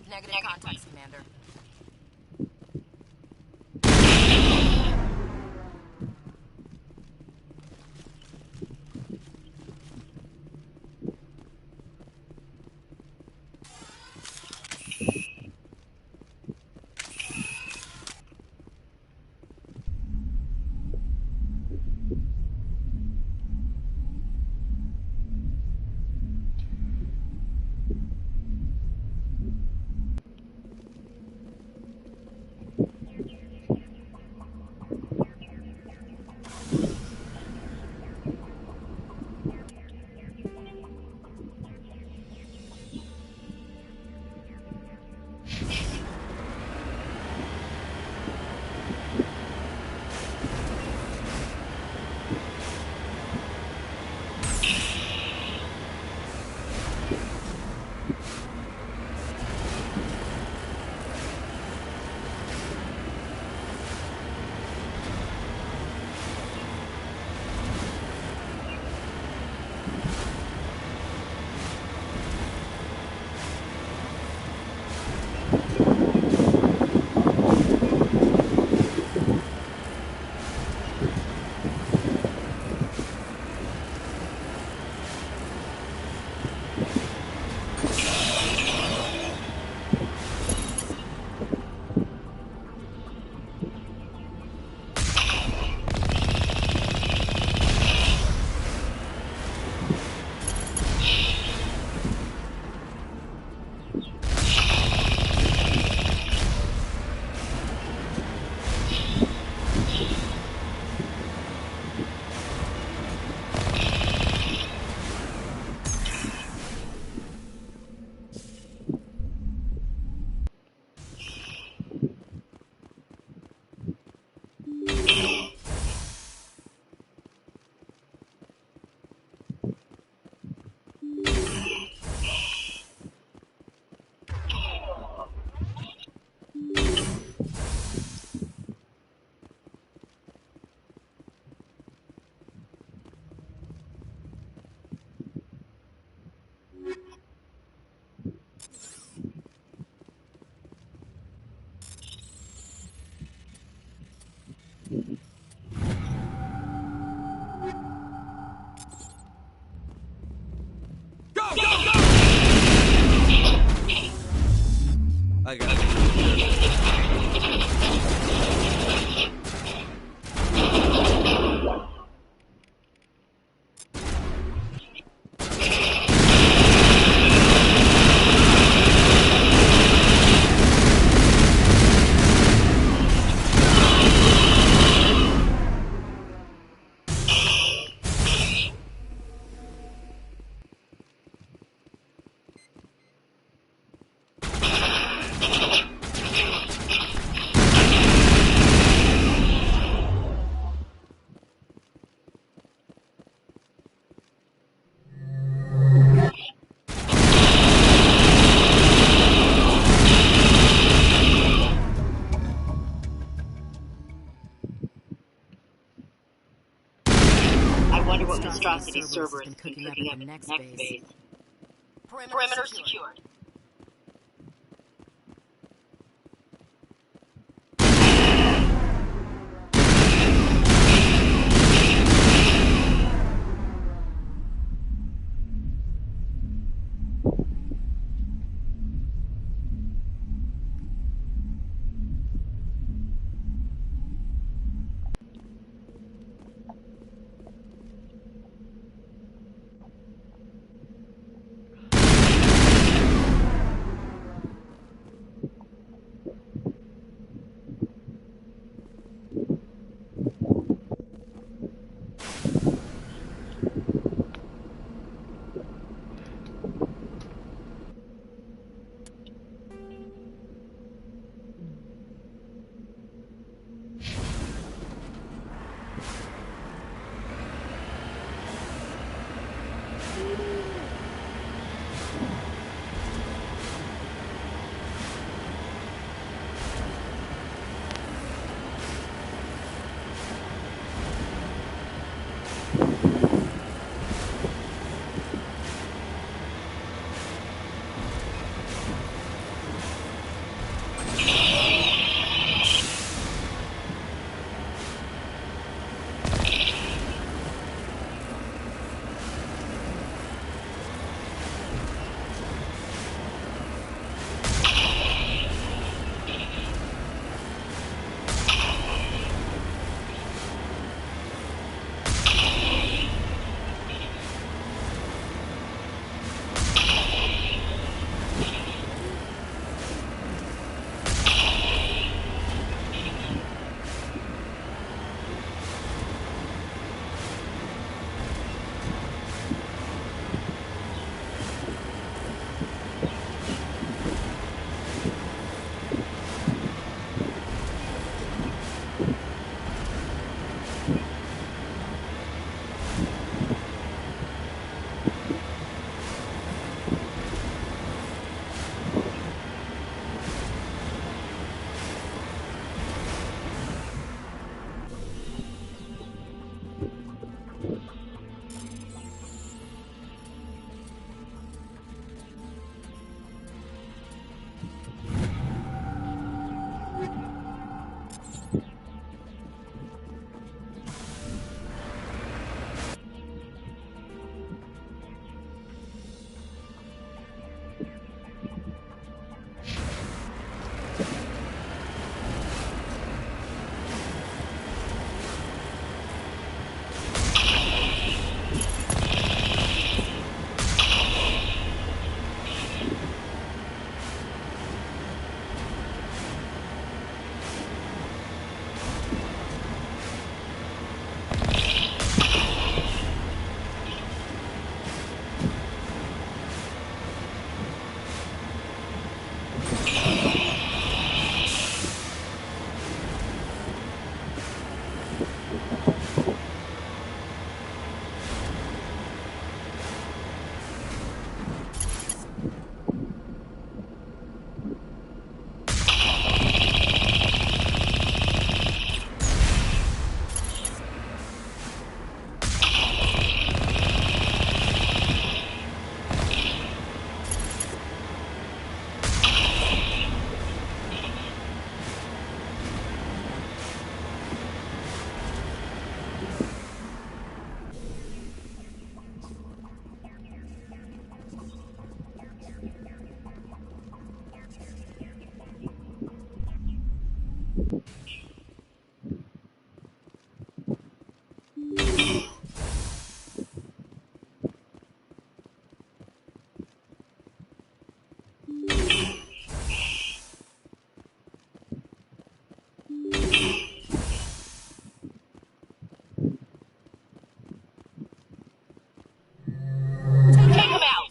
Negative contacts, Commander. I got it. Monstrosity server has been cooking up at the next base. Perimeter secured. Take him out!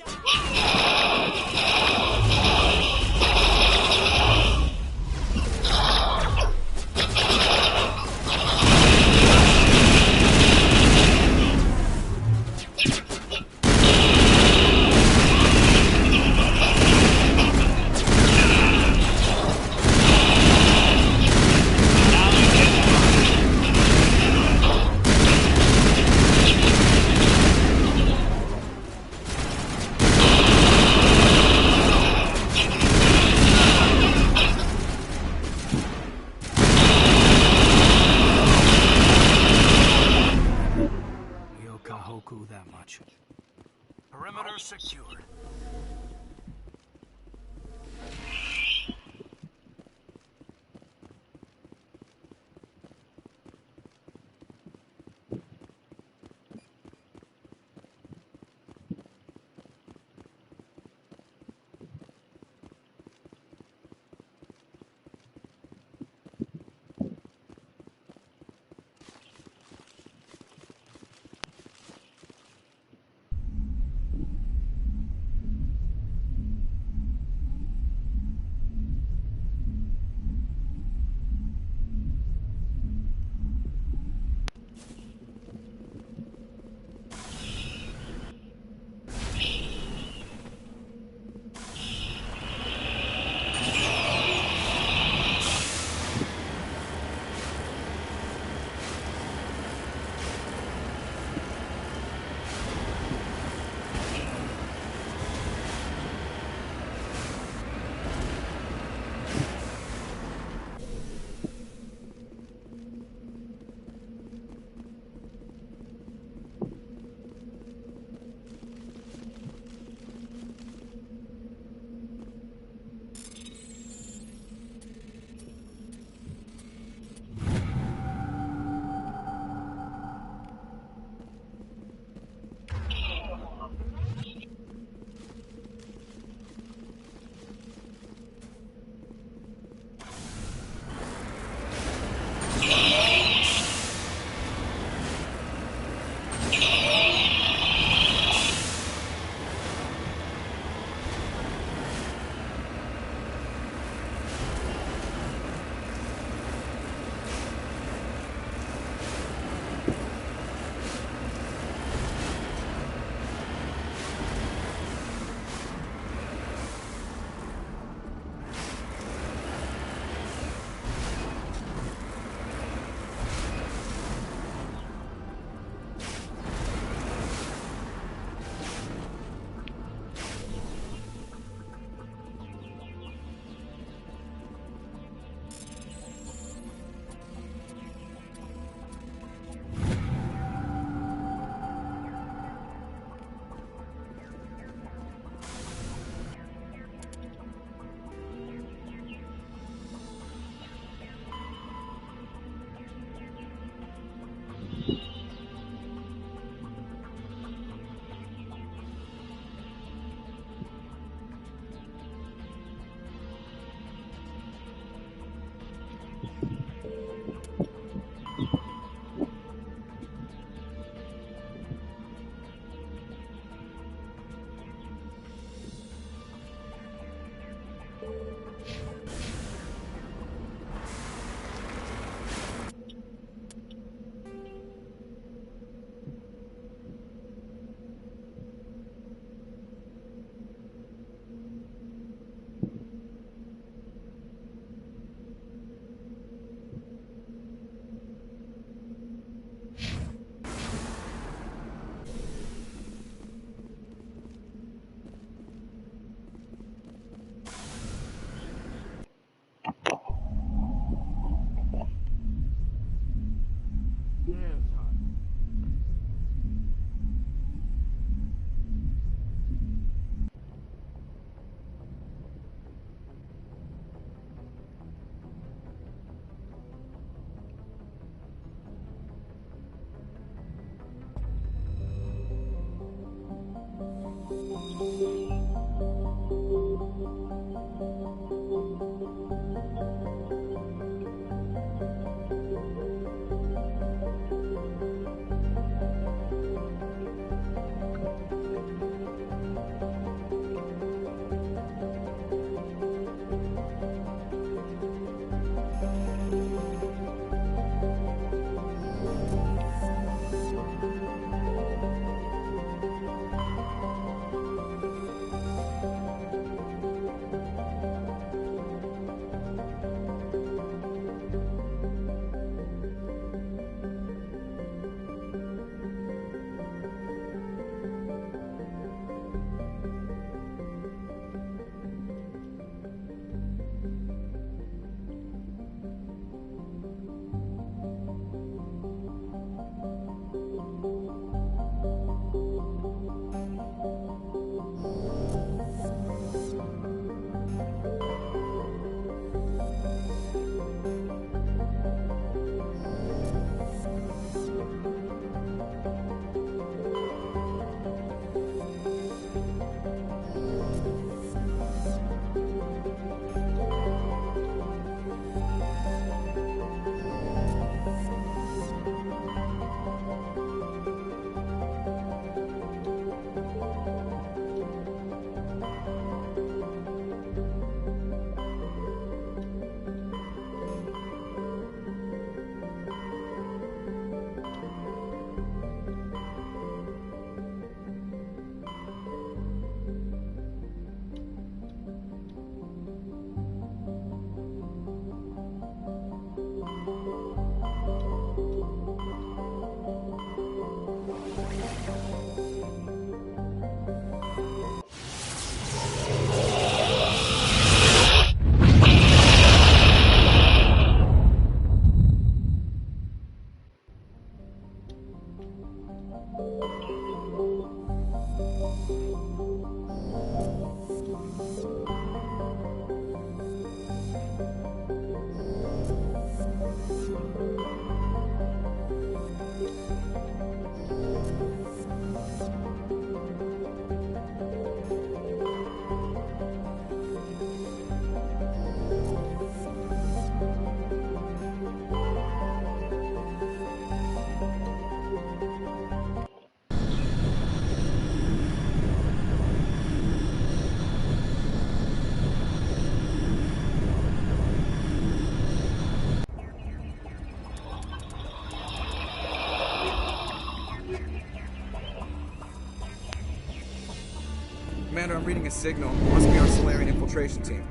I'm reading a signal. Must be our Solarian infiltration team.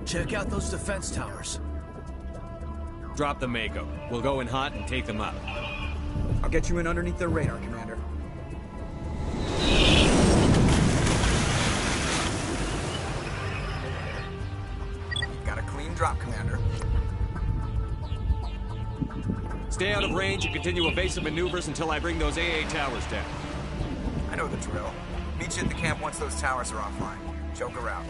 Check out those defense towers. Drop the Mako. We'll go in hot and take them out. I'll get you in underneath their radar, Commander. Got a clean drop, Commander. Stay out of range and continue evasive maneuvers until I bring those AA towers down. I know the drill. Meet you at the camp once those towers are offline. Joker out.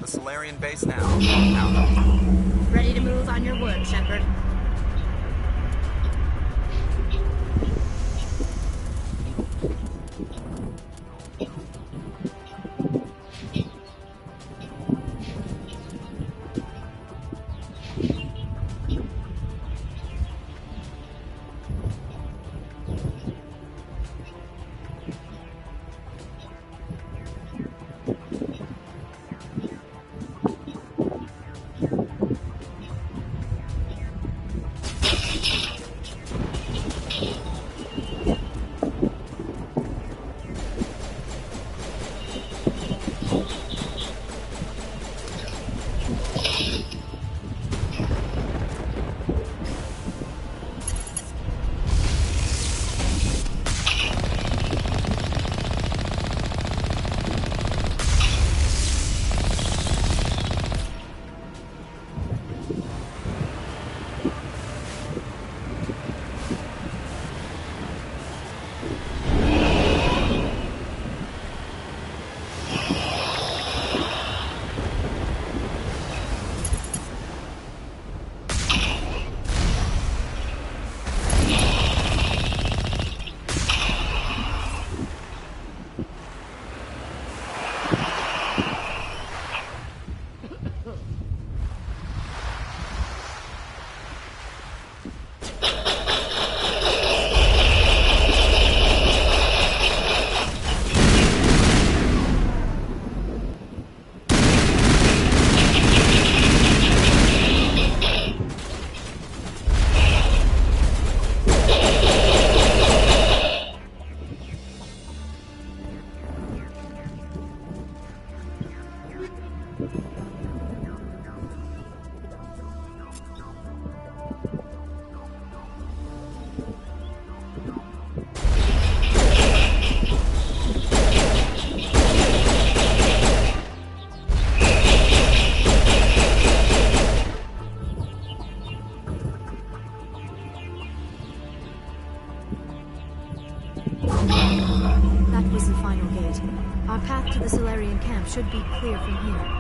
The Solarian base now. Out. Ready to move on your word, Shepard. That was the final gate. Our path to the Solarian camp should be clear from here.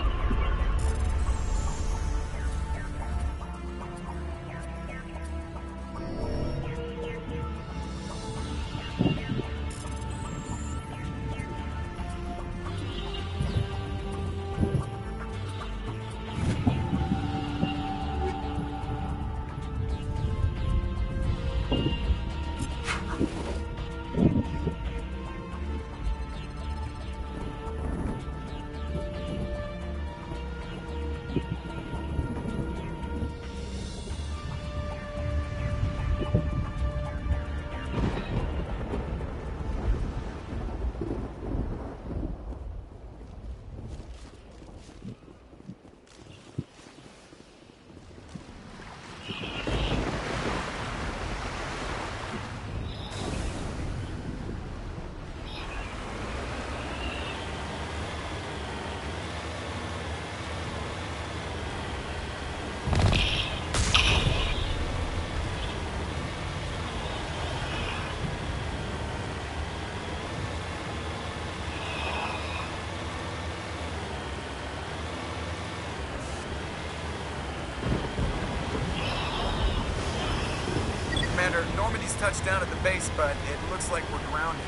Commander, Normandy's touched down at the base, but it looks like we're grounded.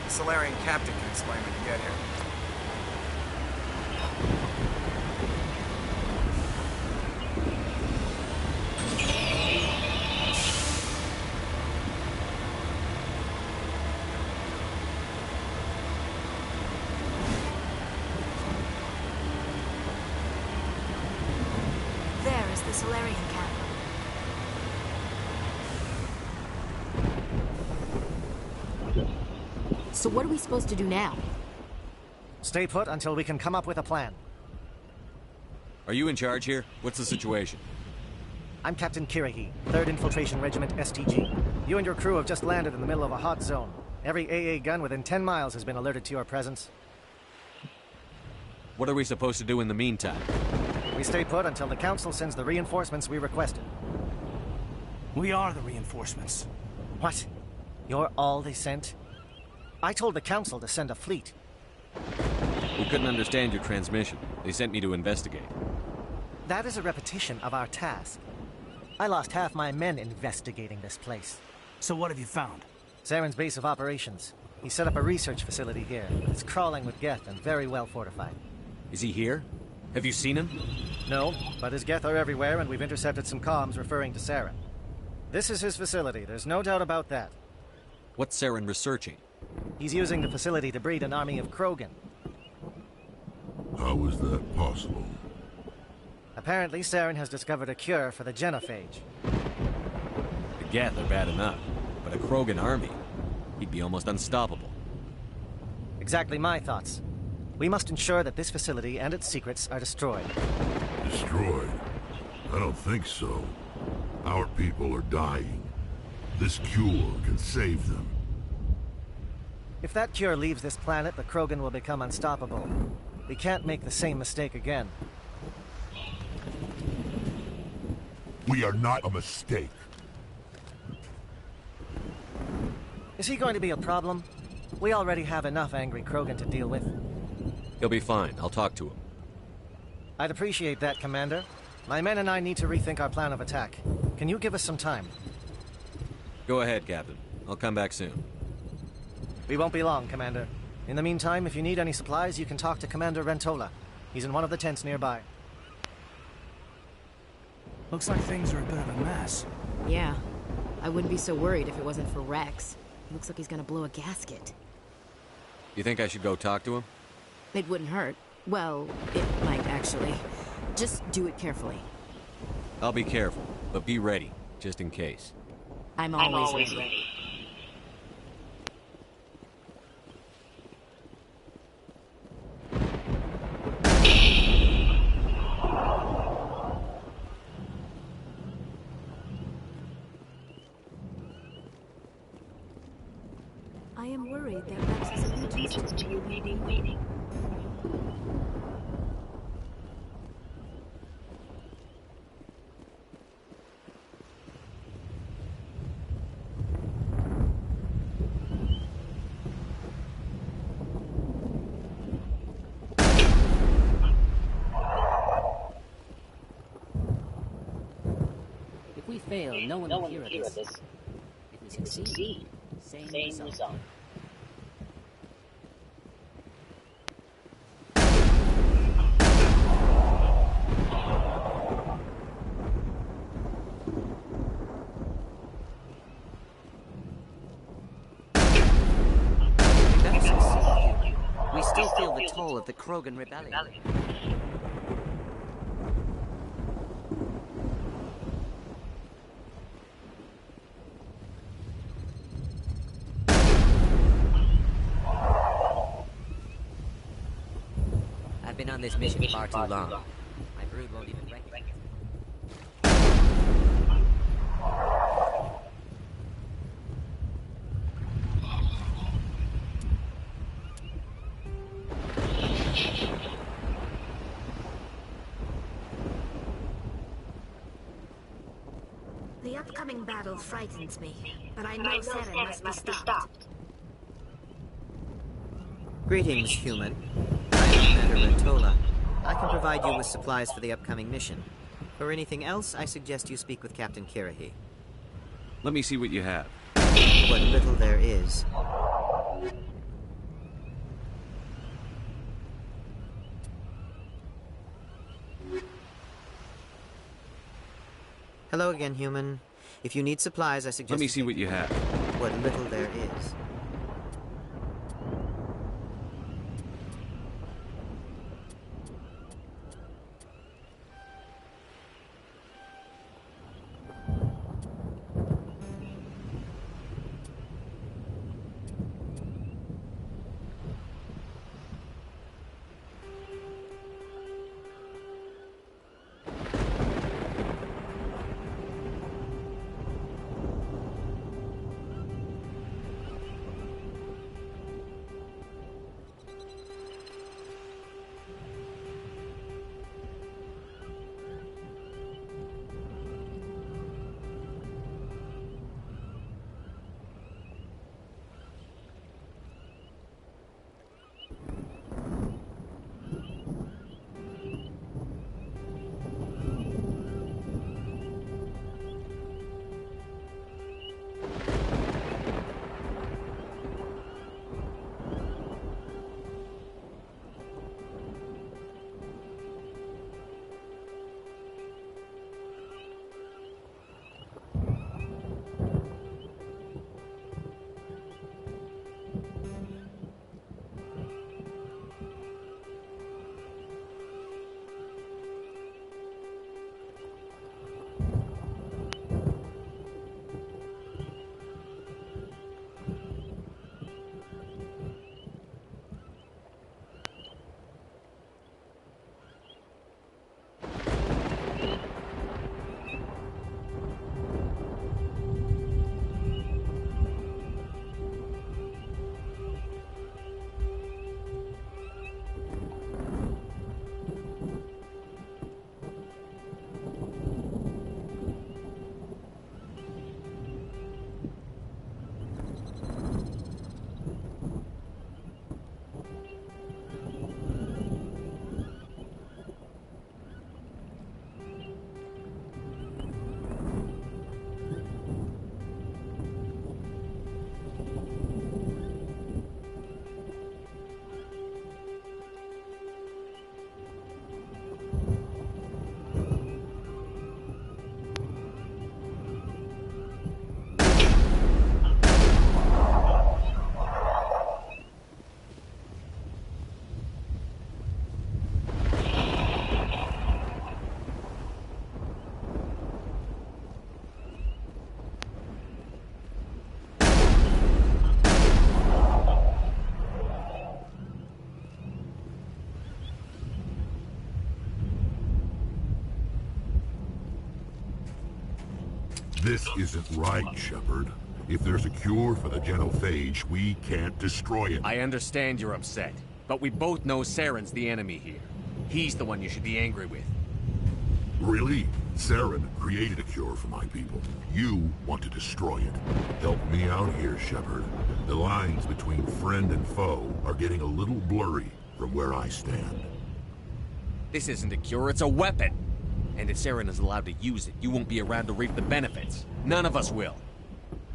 The Solarian captain can explain when you get here. There is the Solarian camp. So what are we supposed to do now? Stay put until we can come up with a plan. Are you in charge here? What's the situation? I'm Captain Kirigi, 3rd Infiltration Regiment STG. You and your crew have just landed in the middle of a hot zone. Every AA gun within 10 miles has been alerted to your presence. What are we supposed to do in the meantime? We stay put until the Council sends the reinforcements we requested. We are the reinforcements. What? You're all they sent? I told the Council to send a fleet. We couldn't understand your transmission. They sent me to investigate. That is a repetition of our task. I lost half my men investigating this place. So what have you found? Saren's base of operations. He set up a research facility here. It's crawling with Geth and very well fortified. Is he here? Have you seen him? No, but his Geth are everywhere, and we've intercepted some comms referring to Saren. This is his facility, there's no doubt about that. What's Saren researching? He's using the facility to breed an army of Krogan. How is that possible? Apparently, Saren has discovered a cure for the genophage. The Geth are bad enough, but a Krogan army? He'd be almost unstoppable. Exactly my thoughts. We must ensure that this facility and its secrets are destroyed. Destroyed? I don't think so. Our people are dying. This cure can save them. If that cure leaves this planet, the Krogan will become unstoppable. We can't make the same mistake again. We are not a mistake. Is he going to be a problem? We already have enough angry Krogan to deal with. He'll be fine. I'll talk to him. I'd appreciate that, Commander. My men and I need to rethink our plan of attack. Can you give us some time? Go ahead, Captain. I'll come back soon. We won't be long, Commander. In the meantime, if you need any supplies, you can talk to Commander Rentola. He's in one of the tents nearby. Looks like things are a bit of a mess. Yeah. I wouldn't be so worried if it wasn't for Rex. Looks like he's gonna blow a gasket. You think I should go talk to him? It wouldn't hurt. Well, it might actually. Just do it carefully. I'll be careful, but be ready, just in case. I'm always ready. I am worried that Rex's allegiance to you may be waning. If we fail, no one will hear of this. If we succeed, same result. We still feel the toll of the Krogan rebellion. I've been on this mission far too long. My brood won't even recognize me. The upcoming battle frightens me, but I know Saren must be stopped. Greetings, human. I am Commander Rentola. I can provide you with supplies for the upcoming mission. For anything else, I suggest you speak with Captain Kirahi. Let me see what you have. What little there is. Hello again, human. If you need supplies, I suggest... Let me see what you have. What little there is. This isn't right, Shepard. If there's a cure for the genophage, we can't destroy it. I understand you're upset, but we both know Saren's the enemy here. He's the one you should be angry with. Really? Saren created a cure for my people. You want to destroy it. Help me out here, Shepard. The lines between friend and foe are getting a little blurry from where I stand. This isn't a cure, it's a weapon. And if Saren is allowed to use it, you won't be around to reap the benefits. None of us will.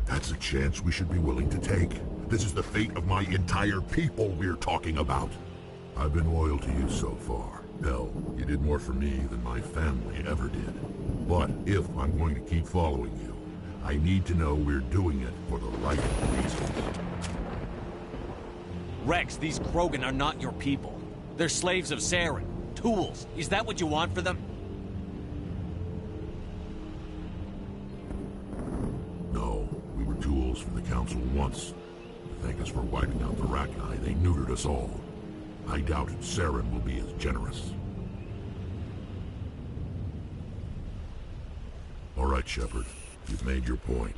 That's a chance we should be willing to take. This is the fate of my entire people we're talking about. I've been loyal to you so far. Hell, you did more for me than my family ever did. But if I'm going to keep following you, I need to know we're doing it for the right reasons. Rex, these Krogan are not your people. They're slaves of Saren. Tools. Is that what you want for them? No, we were tools for the Council once. To thank us for wiping out the Rachni, they neutered us all. I doubt Saren will be as generous. All right, Shepard. You've made your point.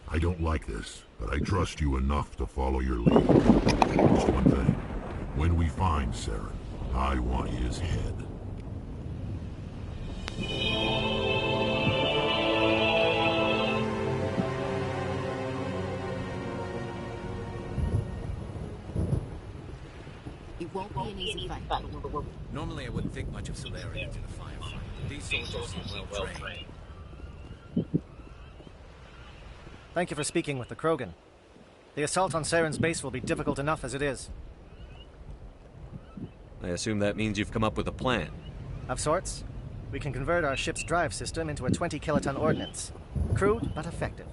I don't like this, but I trust you enough to follow your lead. Just one thing. When we find Saren, I want his head. It won't be an easy fight. Normally I wouldn't think much of Solarians in a firefight. These soldiers seem well trained. Thank you for speaking with the Krogan. The assault on Saren's base will be difficult enough as it is. I assume that means you've come up with a plan. Of sorts. We can convert our ship's drive system into a 20-kiloton ordnance. Crude, but effective.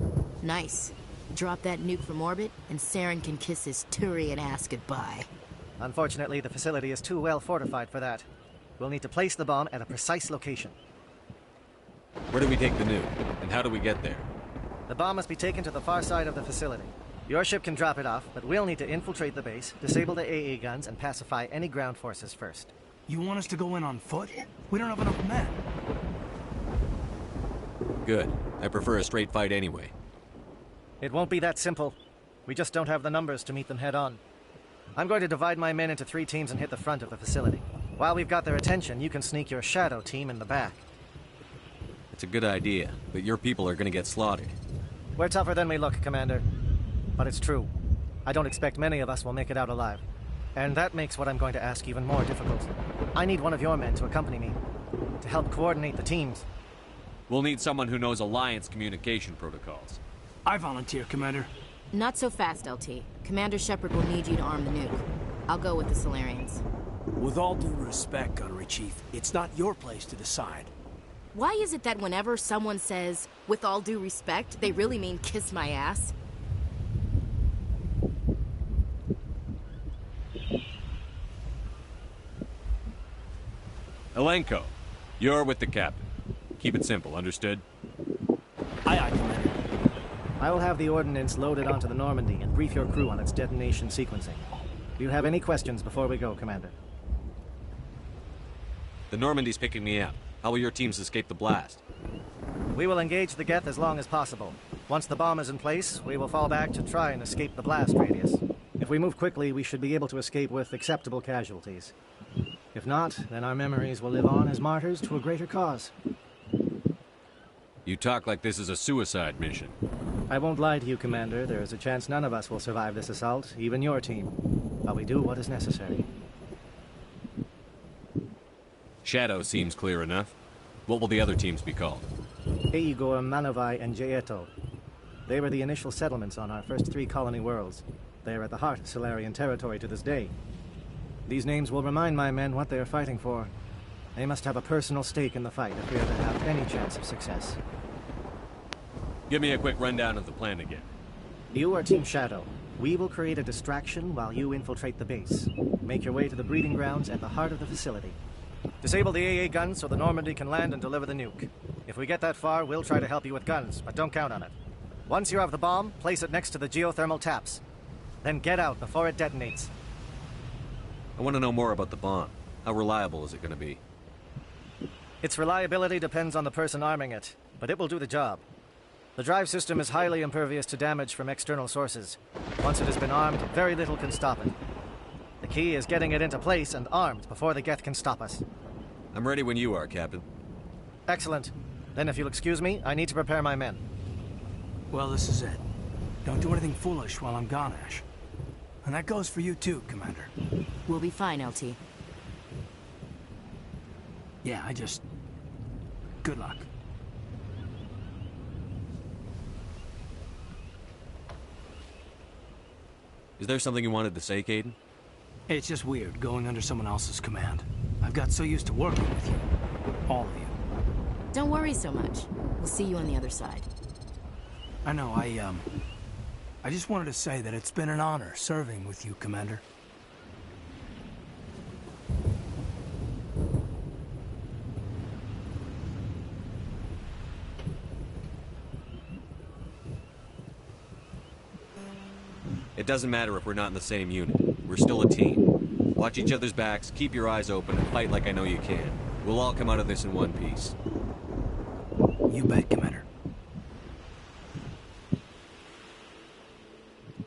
Nice. Drop that nuke from orbit, and Saren can kiss his Turian ass goodbye. Unfortunately, the facility is too well fortified for that. We'll need to place the bomb at a precise location. Where do we take the nuke? And how do we get there? The bomb must be taken to the far side of the facility. Your ship can drop it off, but we'll need to infiltrate the base, disable the AA guns, and pacify any ground forces first. You want us to go in on foot? We don't have enough men. Good. I prefer a straight fight anyway. It won't be that simple. We just don't have the numbers to meet them head-on. I'm going to divide my men into 3 teams and hit the front of the facility. While we've got their attention, you can sneak your shadow team in the back. It's a good idea, but your people are gonna get slaughtered. We're tougher than we look, Commander. But it's true. I don't expect many of us will make it out alive. And that makes what I'm going to ask even more difficult. I need one of your men to accompany me, to help coordinate the teams. We'll need someone who knows Alliance communication protocols. I volunteer, Commander. Not so fast, LT. Commander Shepard will need you to arm the nuke. I'll go with the Solarians. With all due respect, Gunnery Chief, it's not your place to decide. Why is it that whenever someone says, with all due respect, they really mean kiss my ass? Elenko, you're with the captain. Keep it simple, understood? Aye, aye, Commander. I will have the ordnance loaded onto the Normandy and brief your crew on its detonation sequencing. Do you have any questions before we go, Commander? The Normandy's picking me up. How will your teams escape the blast? We will engage the Geth as long as possible. Once the bomb is in place, we will fall back to try and escape the blast radius. If we move quickly, we should be able to escape with acceptable casualties. If not, then our memories will live on as martyrs to a greater cause. You talk like this is a suicide mission. I won't lie to you, Commander. There is a chance none of us will survive this assault, even your team. But we do what is necessary. Shadow seems clear enough. What will the other teams be called? Igor, Manovai, and Jaeto. They were the initial settlements on our first 3 colony worlds. They are at the heart of Solarian territory to this day. These names will remind my men what they are fighting for. They must have a personal stake in the fight if we are to have any chance of success. Give me a quick rundown of the plan again. You are Team Shadow. We will create a distraction while you infiltrate the base. Make your way to the breeding grounds at the heart of the facility. Disable the AA guns so the Normandy can land and deliver the nuke. If we get that far, we'll try to help you with guns, but don't count on it. Once you have the bomb, place it next to the geothermal taps. Then get out before it detonates. I want to know more about the bomb. How reliable is it going to be? Its reliability depends on the person arming it, but it will do the job. The drive system is highly impervious to damage from external sources. Once it has been armed, very little can stop it. The key is getting it into place and armed before the Geth can stop us. I'm ready when you are, Captain. Excellent. Then if you'll excuse me, I need to prepare my men. Well, this is it. Don't do anything foolish while I'm gone, Ash. And that goes for you too, Commander. We'll be fine, LT. Yeah, good luck. Is there something you wanted to say, Caden? It's just weird going under someone else's command. I've got so used to working with you. All of you. Don't worry so much. We'll see you on the other side. I know, I just wanted to say that it's been an honor serving with you, Commander. It doesn't matter if we're not in the same unit. We're still a team. Watch each other's backs, keep your eyes open, and fight like I know you can. We'll all come out of this in one piece. You bet, Commander.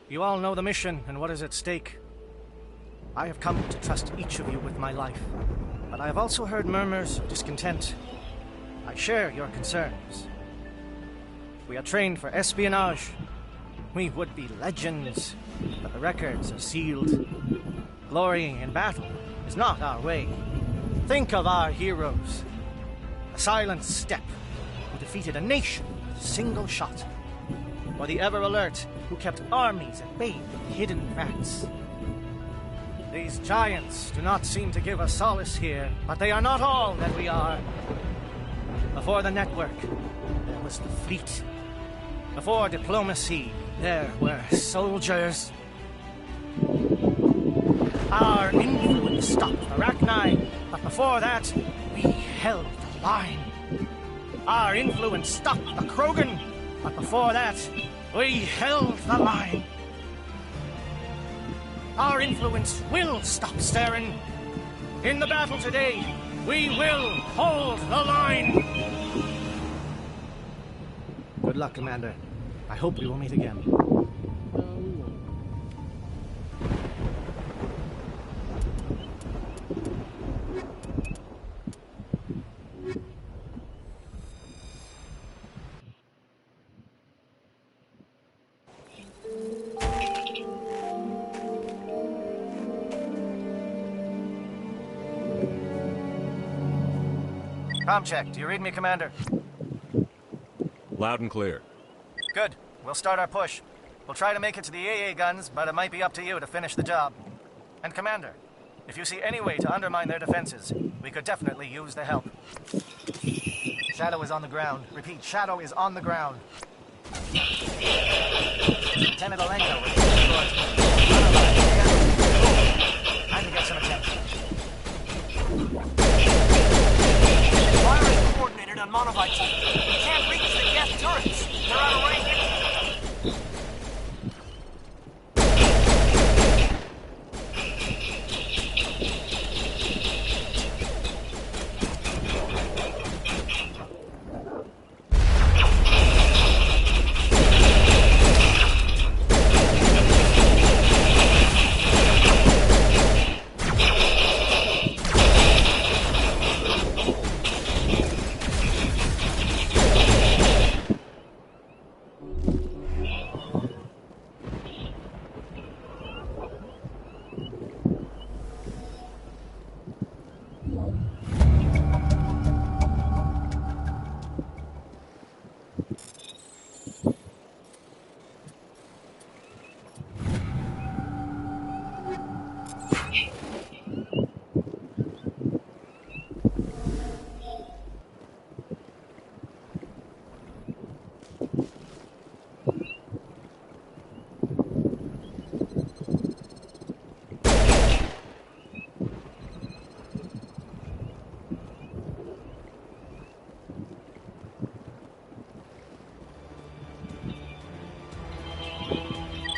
You all know the mission and what is at stake. I have come to trust each of you with my life, but I have also heard murmurs of discontent. I share your concerns. We are trained for espionage. We would be legends, but the records are sealed. Glorying in battle is not our way. Think of our heroes. A silent step who defeated a nation with a single shot. Or the ever-alert who kept armies at bay with hidden rats. These giants do not seem to give us solace here, but they are not all that we are. Before the network, there was the fleet. Before diplomacy, there were soldiers. Our influence stopped Arachni, but before that, we held the line. Our influence stopped the Krogan, but before that, we held the line. Our influence will stop Saren. In the battle today, we will hold the line. Good luck, Commander. I hope we will meet again. Com check. Do you read me, Commander? Loud and clear. Good. We'll start our push. We'll try to make it to the AA guns, but it might be up to you to finish the job. And Commander, if you see any way to undermine their defenses, we could definitely use the help. Shadow is on the ground. Repeat, Shadow is on the ground. Lieutenant Alenko with time to get some attention. Firing coordinated on Monovite. We can't reach the Geth turrets. They're out of range.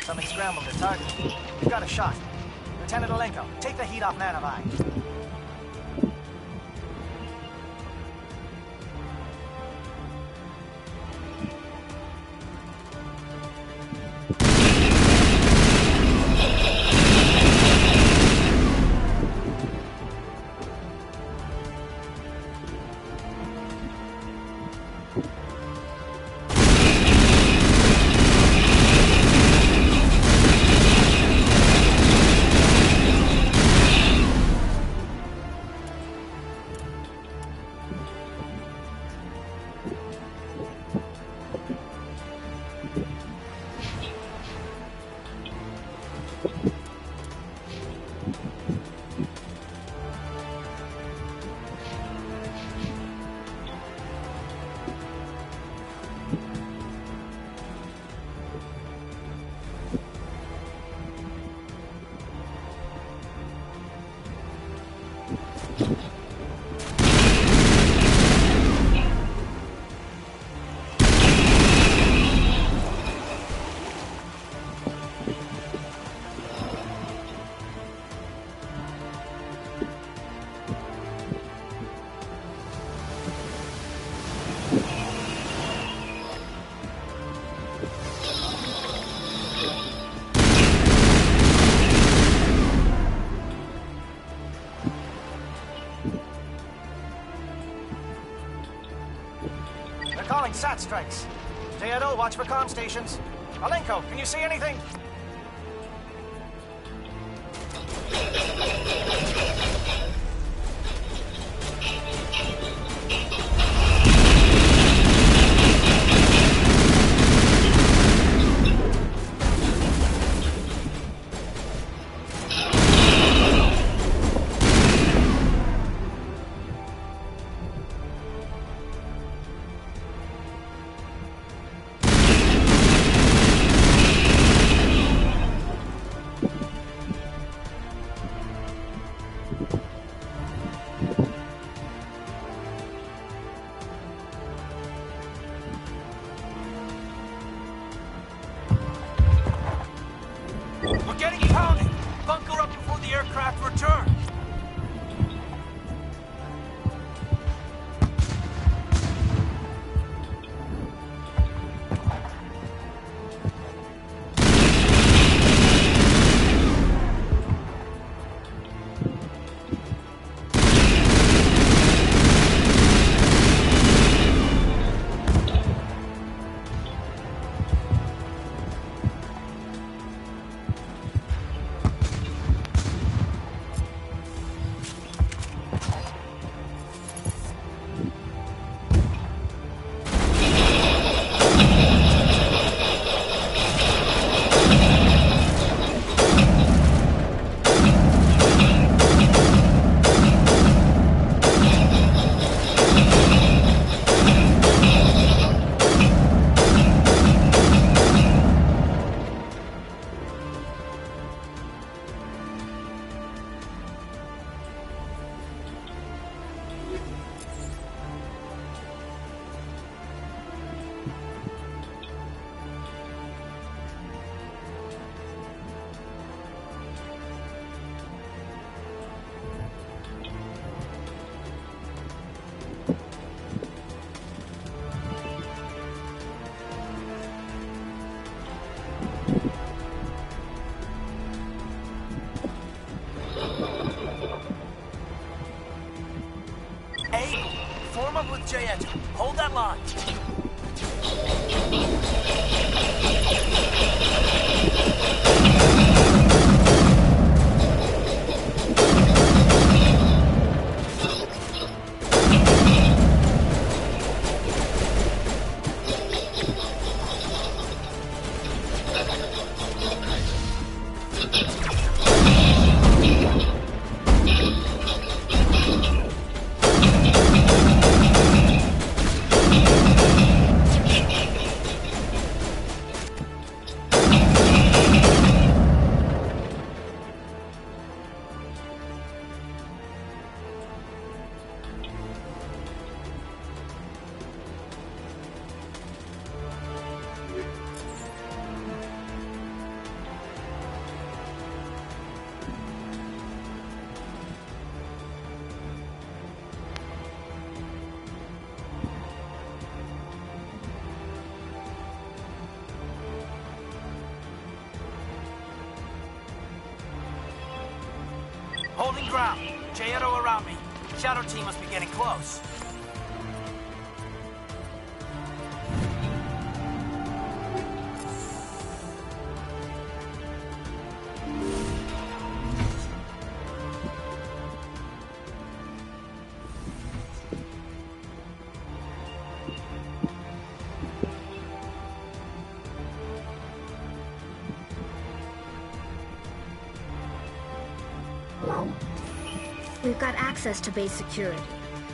Something scrambled their target. You've got a shot. Lieutenant Alenko, take the heat off Nanovi. Calling SAT strikes. J-Edo, watch for comm stations. Alenko, can you see anything? We're getting pounded! Bunker up before the aircraft return! Form up with J-Edo. Hold that line. Holding ground. J-Edo around me. Shadow team must be getting close. We've got access to base security.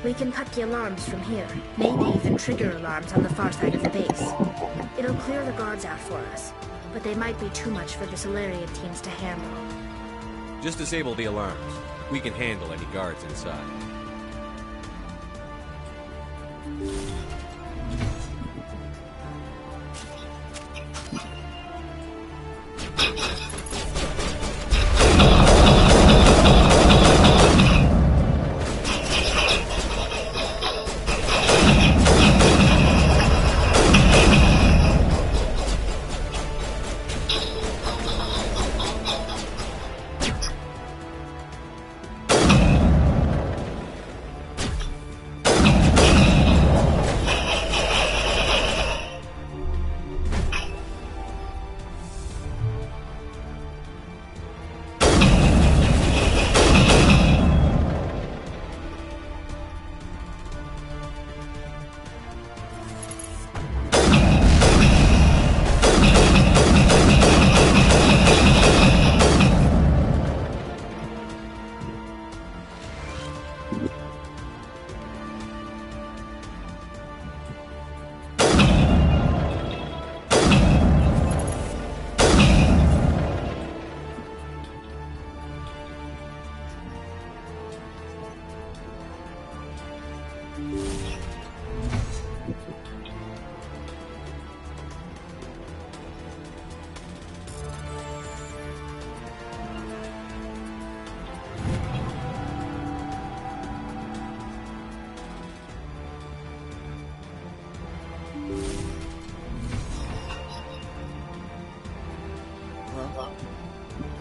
We can cut the alarms from here. Maybe even trigger alarms on the far side of the base. It'll clear the guards out for us, but they might be too much for the Solarian teams to handle. Just disable the alarms. We can handle any guards inside.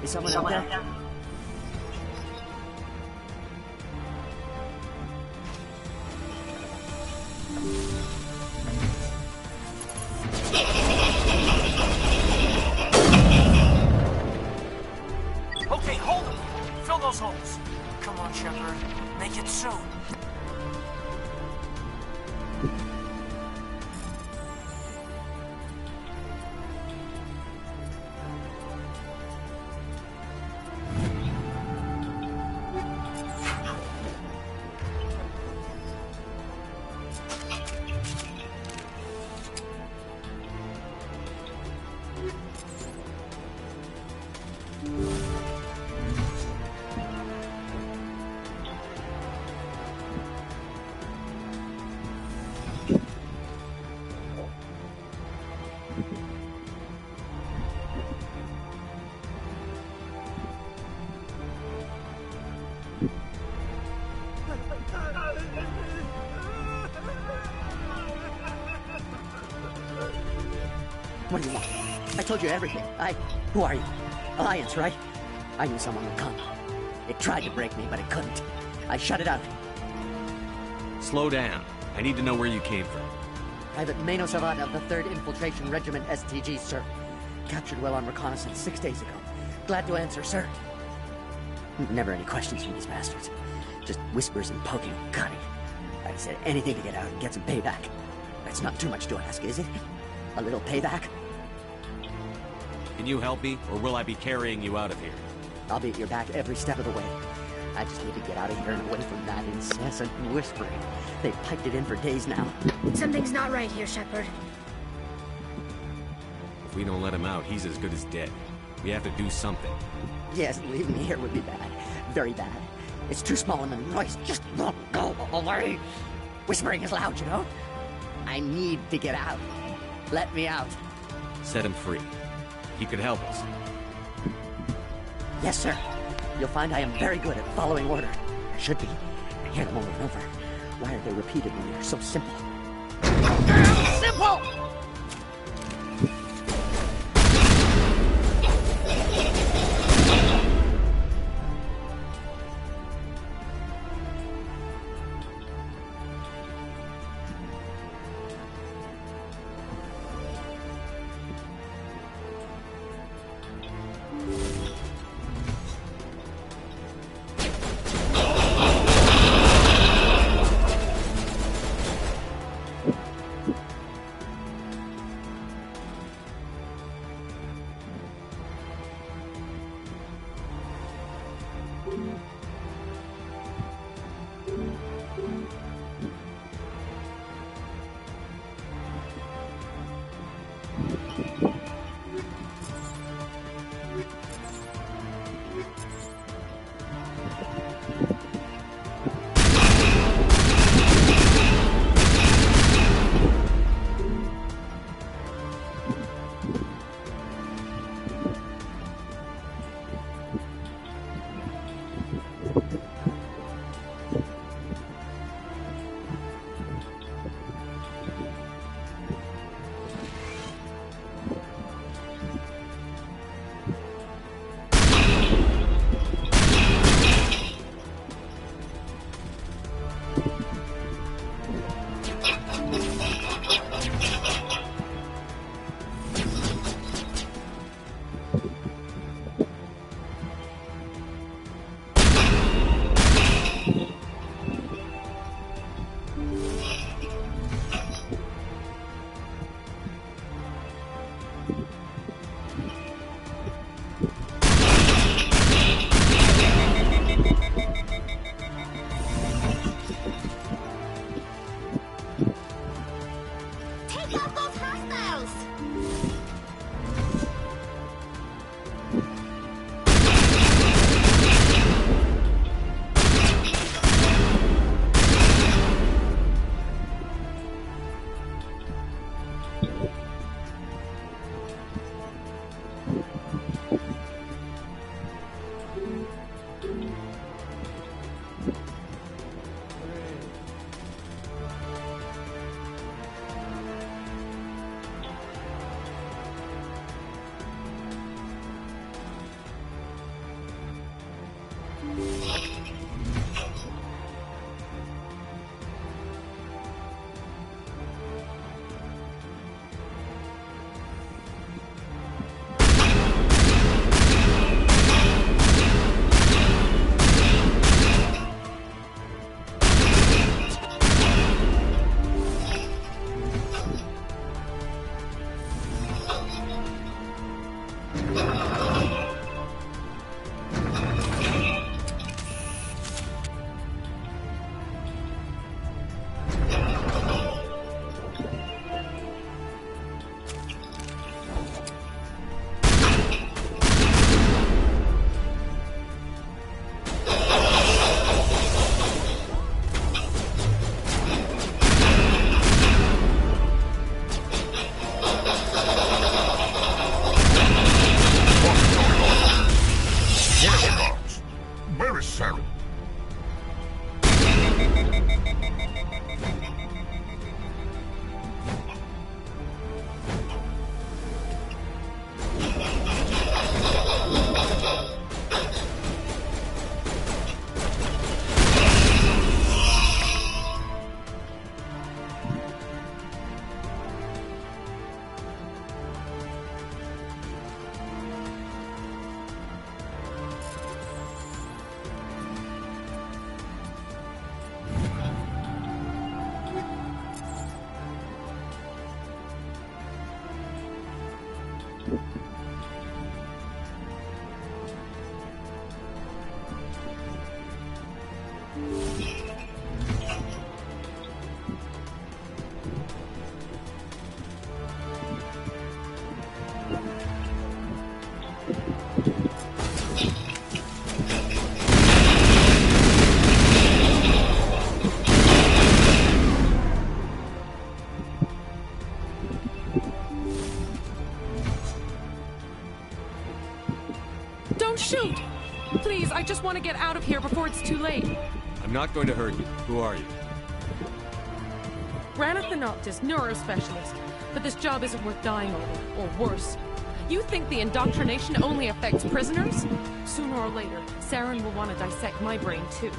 Is someone out there? Okay, hold them. Fill those holes. Come on, Shepard. Make it soon. What do you want? I told you everything. Who are you? Alliance, right? I knew someone would come. It tried to break me, but it couldn't. I shut it out. Slow down. I need to know where you came from. Private Mano Savat of the 3rd Infiltration Regiment STG, sir. Captured well on reconnaissance 6 days ago. Glad to answer, sir. Never any questions from these bastards. Just whispers and poking and cutting. I said anything to get out and get some payback. That's not too much to ask, is it? A little payback? Can you help me, or will I be carrying you out of here? I'll be at your back every step of the way. I just need to get out of here and away from that incessant whispering. They've piped it in for days now. Something's not right here, Shepard. If we don't let him out, he's as good as dead. We have to do something. Yes, leaving me here would be bad. Very bad. It's too small and the noise just won't go away. Whispering is loud, you know? I need to get out. Let me out. Set him free. He could help us. Yes, sir. You'll find I am very good at following order. I should be. I hear them over and over. Why are they repeated when they're so simple? Simple! Don't shoot! Please, I just want to get out of here before it's too late. I'm not going to hurt you. Who are you? Ranathanoptis, neurospecialist. But this job isn't worth dying over, or worse. You think the indoctrination only affects prisoners? Sooner or later, Saren will want to dissect my brain too.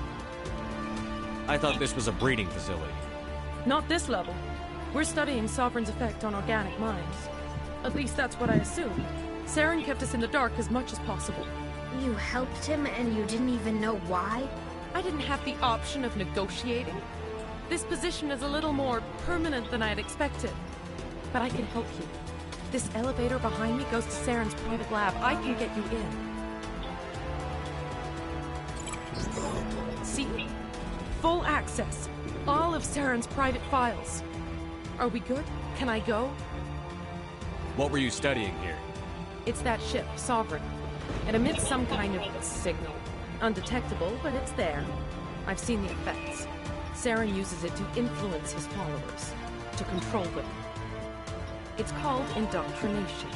I thought this was a breeding facility. Not this level. We're studying Sovereign's effect on organic minds. At least that's what I assumed. Saren kept us in the dark as much as possible. You helped him and you didn't even know why? I didn't have the option of negotiating. This position is a little more permanent than I had expected. But I can help you. This elevator behind me goes to Saren's private lab. I can get you in. See? Full access. All of Saren's private files. Are we good? Can I go? What were you studying here? It's that ship, Sovereign. It emits some kind of signal. Undetectable, but it's there. I've seen the effects. Saren uses it to influence his followers, to control them. It's called indoctrination.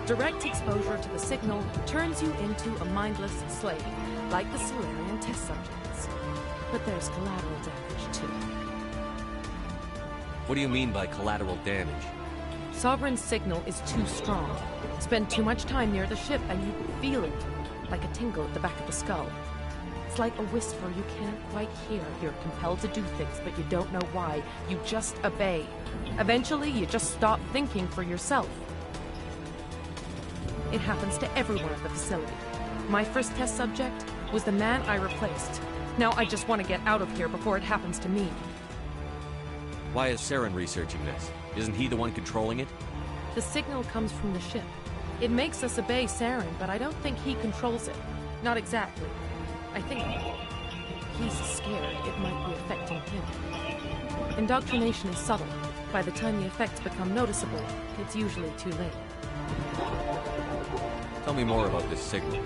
Direct exposure to the signal turns you into a mindless slave, like the Solarian test subjects. But there's collateral damage, too. What do you mean by collateral damage? Sovereign's signal is too strong. Spend too much time near the ship and you feel it, like a tingle at the back of the skull. It's like a whisper you can't quite hear. You're compelled to do things, but you don't know why. You just obey. Eventually, you just stop thinking for yourself. It happens to everyone at the facility. My first test subject was the man I replaced. Now I just want to get out of here before it happens to me. Why is Saren researching this? Isn't he the one controlling it? The signal comes from the ship. It makes us obey Saren, but I don't think he controls it. Not exactly. I think he's scared it might be affecting him. Indoctrination is subtle. By the time the effects become noticeable, it's usually too late. Tell me more about this signal.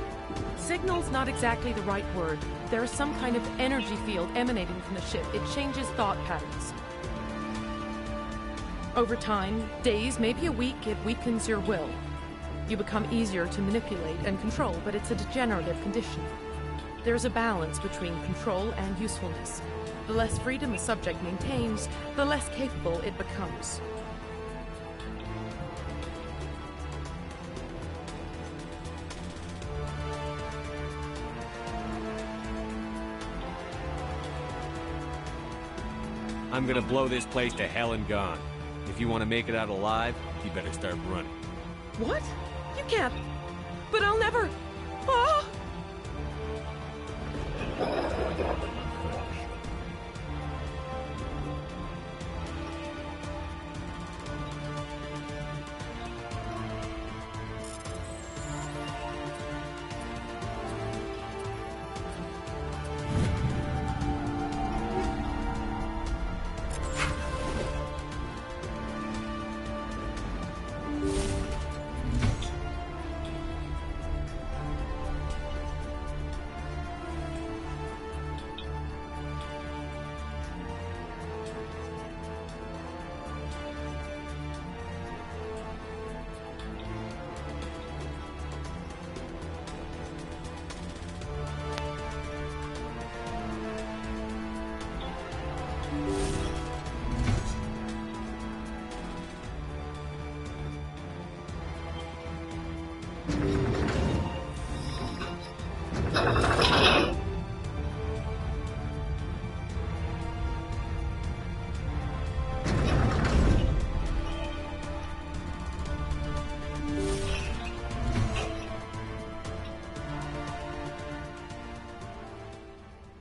Signal's not exactly the right word. There's some kind of energy field emanating from the ship. It changes thought patterns. Over time, days, maybe a week, it weakens your will. You become easier to manipulate and control, but it's a degenerative condition. There's a balance between control and usefulness. The less freedom a subject maintains, the less capable it becomes. I'm gonna blow this place to hell and gone. If you want to make it out alive, you better start running. What? You can't. But I'll never. Ah!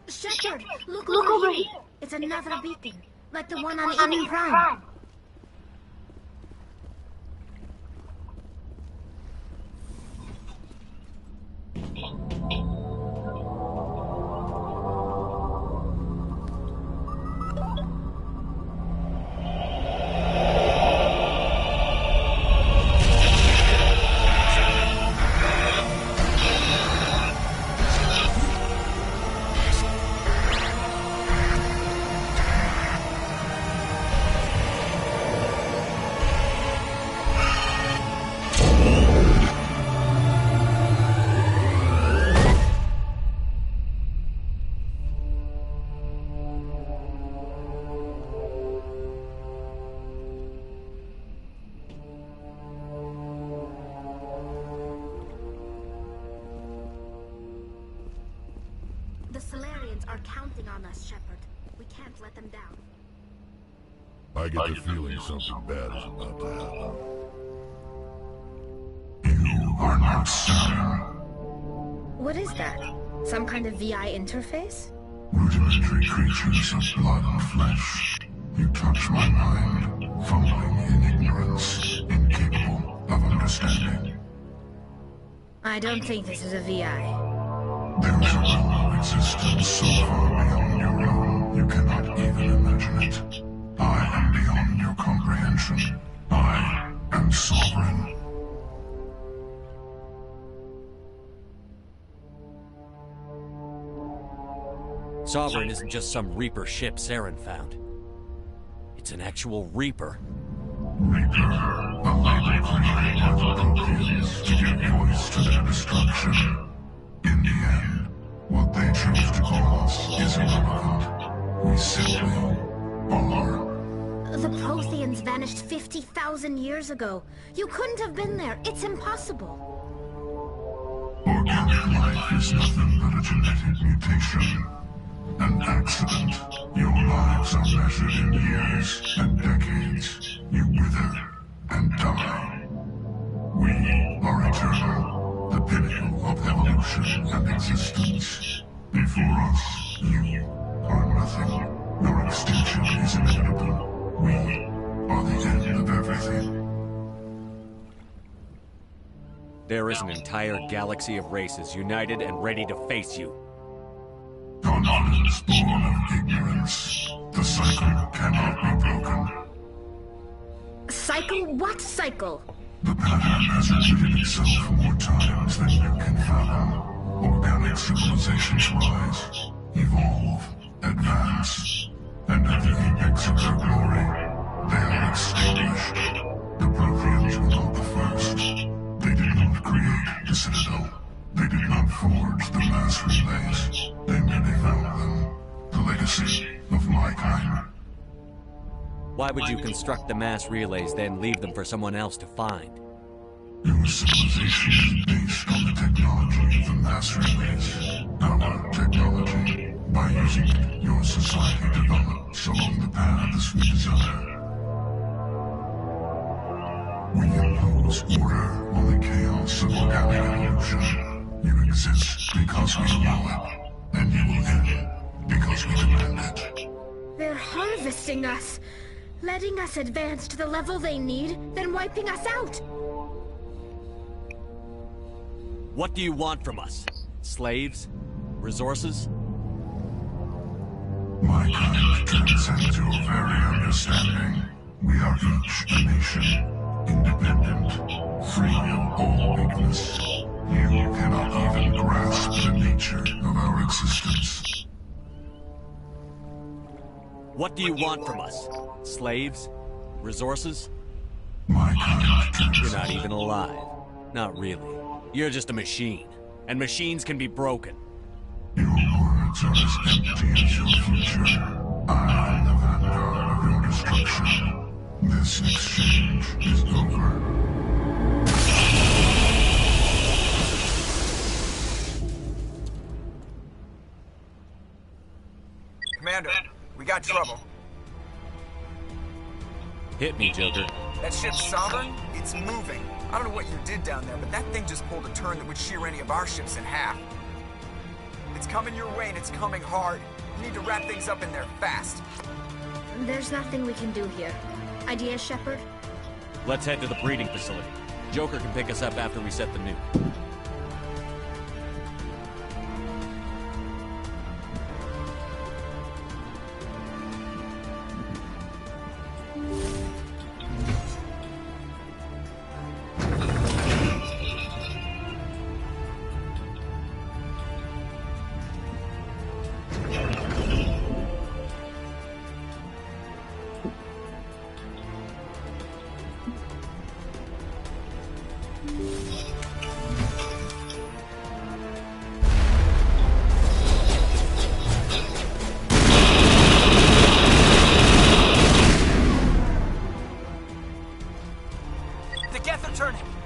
Shepard, look over here. It's another beacon, like the one on Eden Prime. The Solarians are counting on us, Shepard. We can't let them down. I get the feeling something bad is about to happen. You are not Saren. What is that? Some kind of VI interface? Rudimentary creatures of blood and flesh. You touch my mind, fumbling in ignorance, incapable of understanding. I don't think this is a VI. There is a realm of existence so far beyond your own, you cannot even imagine it. I am beyond your comprehension. I am Sovereign. Sovereign isn't just some Reaper ship Saren found. It's an actual Reaper. Reaper, a label created by the Protheans to give voice to their destruction. In the end, what they chose to call us is irrelevant. We simply are. The Protheans vanished 50,000 years ago. You couldn't have been there. It's impossible. Organic life is nothing but a genetic mutation. An accident. Your lives are measured in years and decades. You wither and die. We are eternal, the pinnacle of evolution and existence. Before us, you are nothing. Your extinction is inevitable. We are the end of everything. There is an entire galaxy of races united and ready to face you. Confidence born of ignorance. The cycle cannot be broken. Cycle? What cycle? The pattern has repeated itself more times than you can fathom. Organic civilizations rise, evolve, advance, and at the apex of their glory, they are extinguished. The Protheans were not the first. They did not create the Citadel. They did not forge the mass relays. They merely found them. The legacy of my kind. Why would you construct the mass relays, then leave them for someone else to find? Your civilization is based on the technology of the mass relays. Our technology, by using it, your society develops along the paths we desire. We impose order on the chaos of organic evolution. You exist because we allow it, and you will end because we demand it. They're harvesting us, letting us advance to the level they need, then wiping us out. What do you want from us? Slaves? Resources? My kind transcends your very understanding. We are each a nation, independent, free of all weakness. You cannot even grasp the nature of our existence. What do you want from us? Slaves? Resources? My kind You're not even alive. Not really. You're just a machine. And machines can be broken. Your words are as empty as your future. I am the vanguard of your destruction. This exchange is over. Commander, we got trouble. Hit me, Joker. That ship's Sovereign? It's moving. I don't know what you did down there, but that thing just pulled a turn that would shear any of our ships in half. It's coming your way, and it's coming hard. You need to wrap things up in there fast. There's nothing we can do here. Ideas, Shepard? Let's head to the breeding facility. Joker can pick us up after we set the nuke.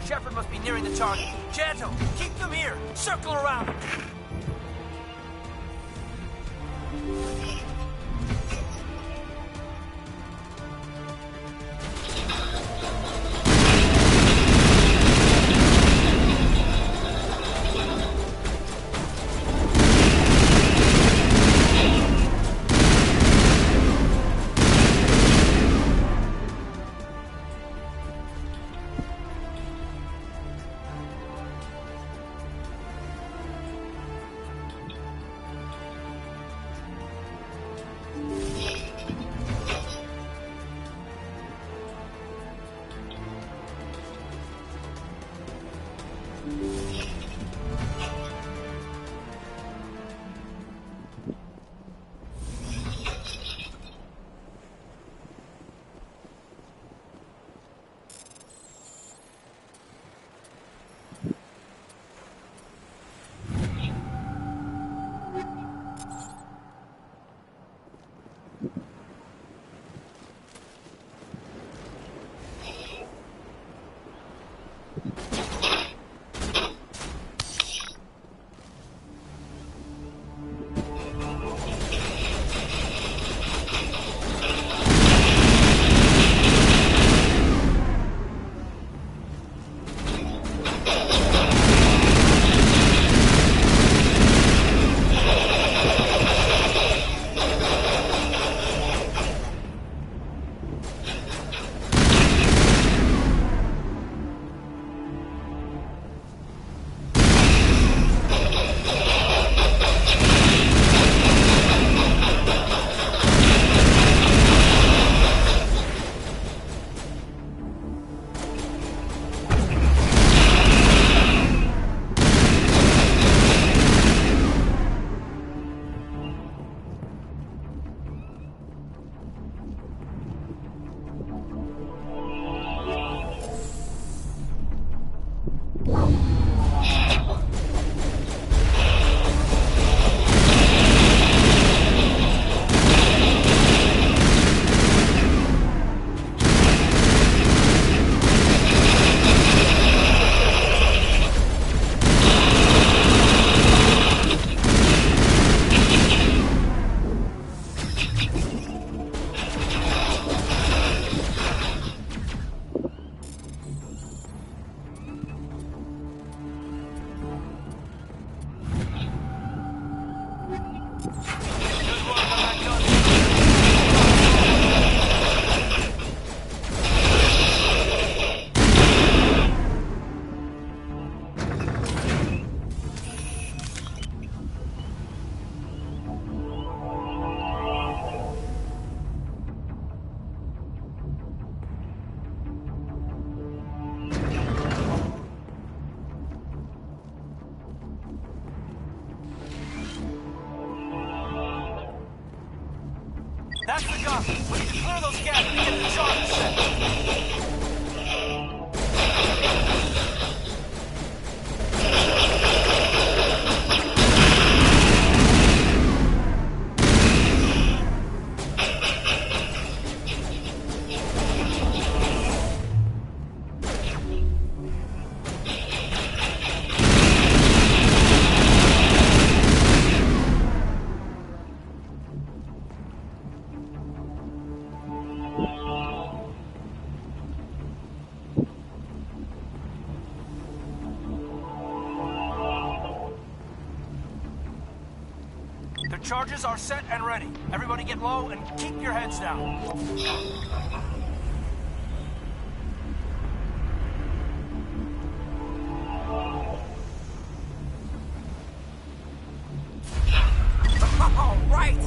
Shepard must be nearing the target. Janto, keep them here. Circle around. up. We need to clear those gaps to get the charge set. The charges are set and ready. Everybody get low and keep your heads down. All right!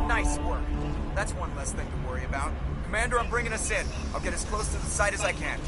Nice work. That's one less thing to worry about. Commander, I'm bringing us in. I'll get as close to the site as I can.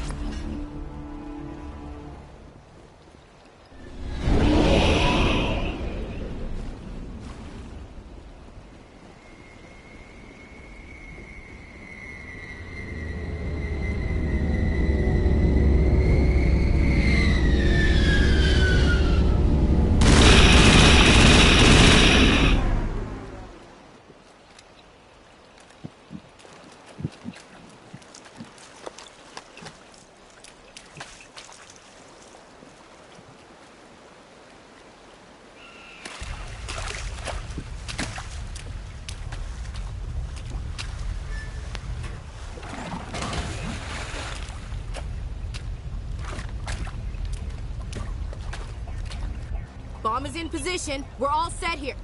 Bomb is in position. We're all set here.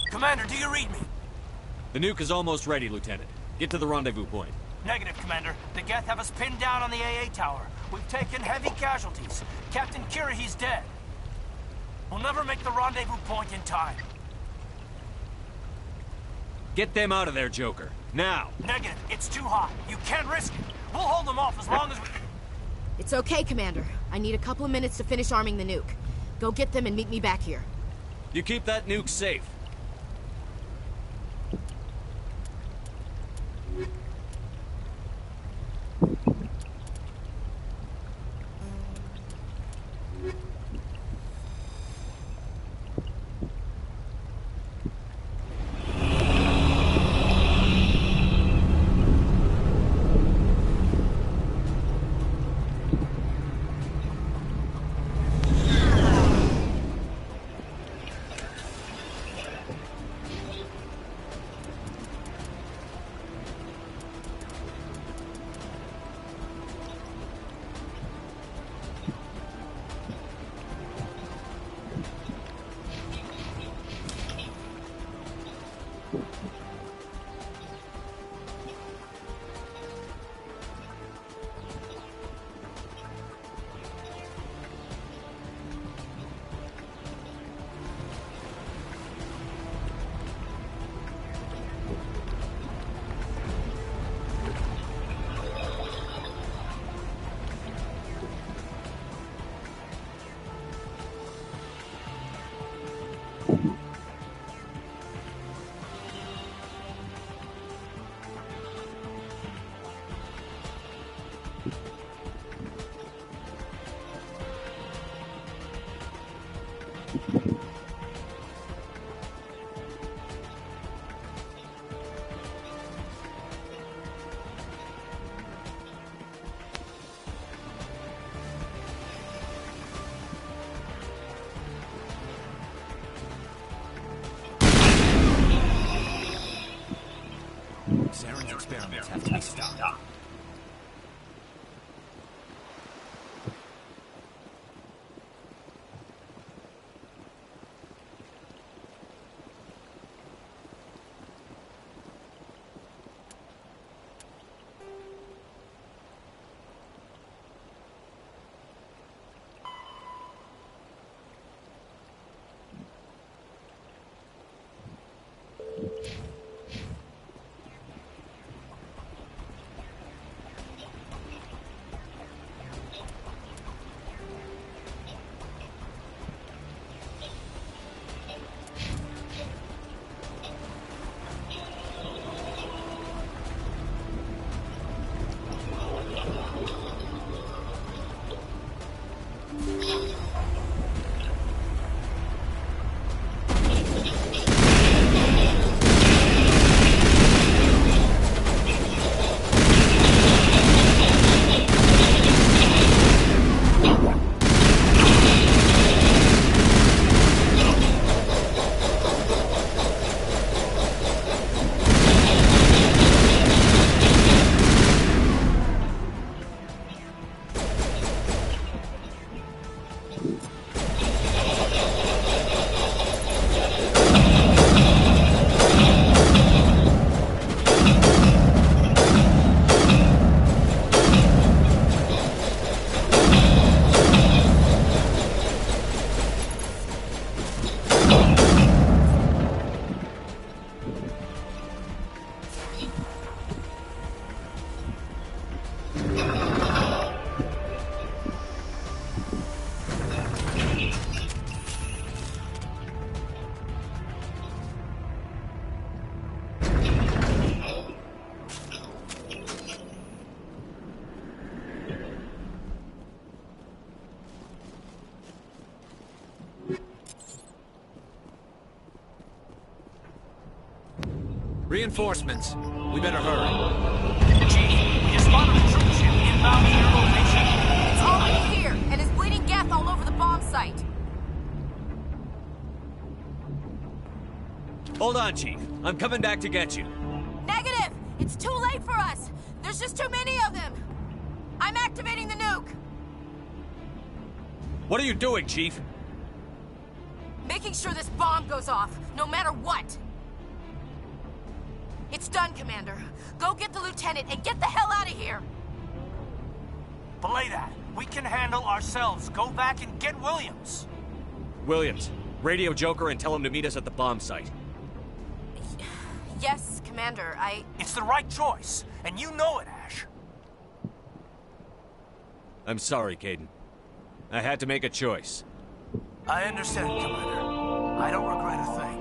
Commander, do you read me? The nuke is almost ready, Lieutenant. Get to the rendezvous point. Negative, Commander. The Geth have us pinned down on the AA tower. We've taken heavy casualties. Captain Kirahi's dead. We'll never make the rendezvous point in time. Get them out of there, Joker. Now! Negative. It's too hot. You can't risk it. We'll hold them off as long as we... It's okay, Commander. I need a couple of minutes to finish arming the nuke. Go get them and meet me back here. You keep that nuke safe. Reinforcements. We better hurry. Chief, we just spotted a troop ship inbound to your location. It's already here, and is bleeding Geth all over the bomb site. Hold on, Chief. I'm coming back to get you. Negative! It's too late for us! There's just too many of them! I'm activating the nuke! What are you doing, Chief? Making sure this bomb goes off, no matter what! It's done, Commander. Go get the lieutenant and get the hell out of here! Belay that. We can handle ourselves. Go back and get Williams. Williams, radio Joker and tell him to meet us at the bomb site. Yes, Commander, It's the right choice, and you know it, Ash. I'm sorry, Caden. I had to make a choice. I understand, Commander. I don't regret a thing.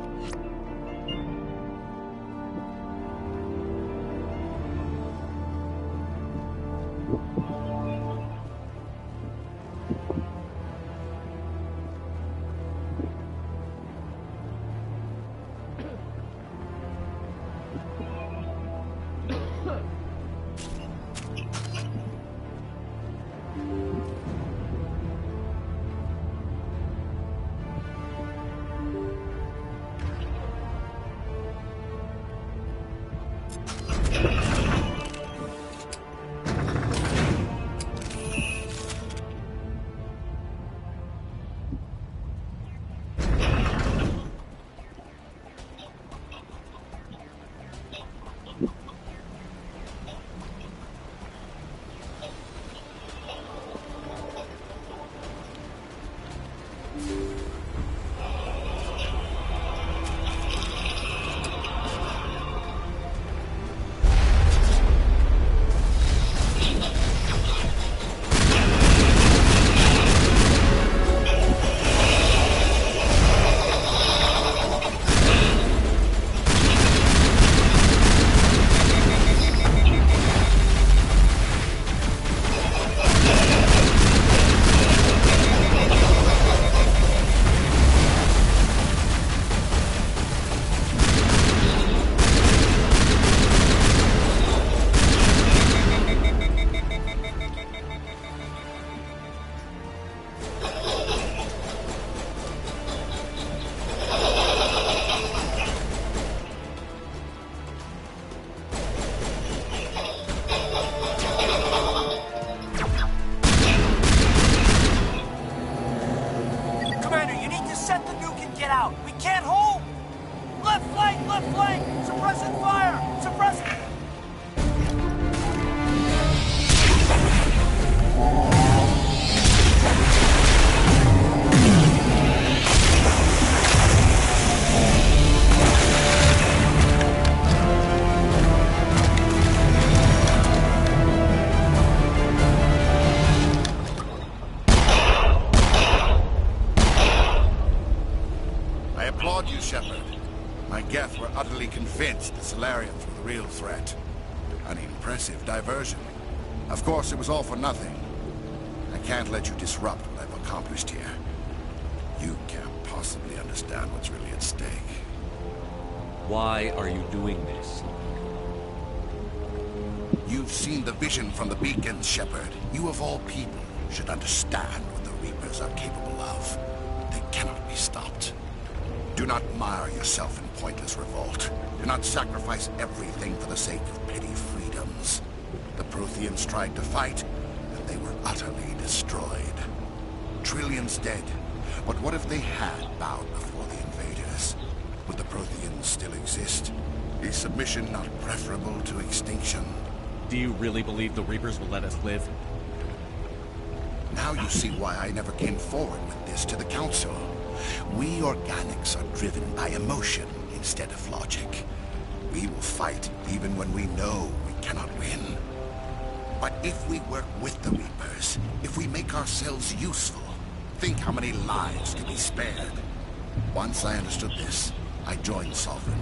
Convinced the Solarians were the real threat. An impressive diversion. Of course, it was all for nothing. I can't let you disrupt what I've accomplished here. You can't possibly understand what's really at stake. Why are you doing this? You've seen the vision from the beacons, Shepard. You of all people should understand what the Reapers are capable of. They cannot be stopped. Do not mire yourself in pointless revolt. Do not sacrifice everything for the sake of petty freedoms. The Protheans tried to fight, and they were utterly destroyed. Trillions dead. But what if they had bowed before the invaders? Would the Protheans still exist? Is submission not preferable to extinction? Do you really believe the Reapers will let us live? Now you see why I never came forward with this to the Council. We organics are driven by emotion instead of logic. We will fight even when we know we cannot win. But if we work with the Reapers, if we make ourselves useful, think how many lives could be spared. Once I understood this, I joined Sovereign,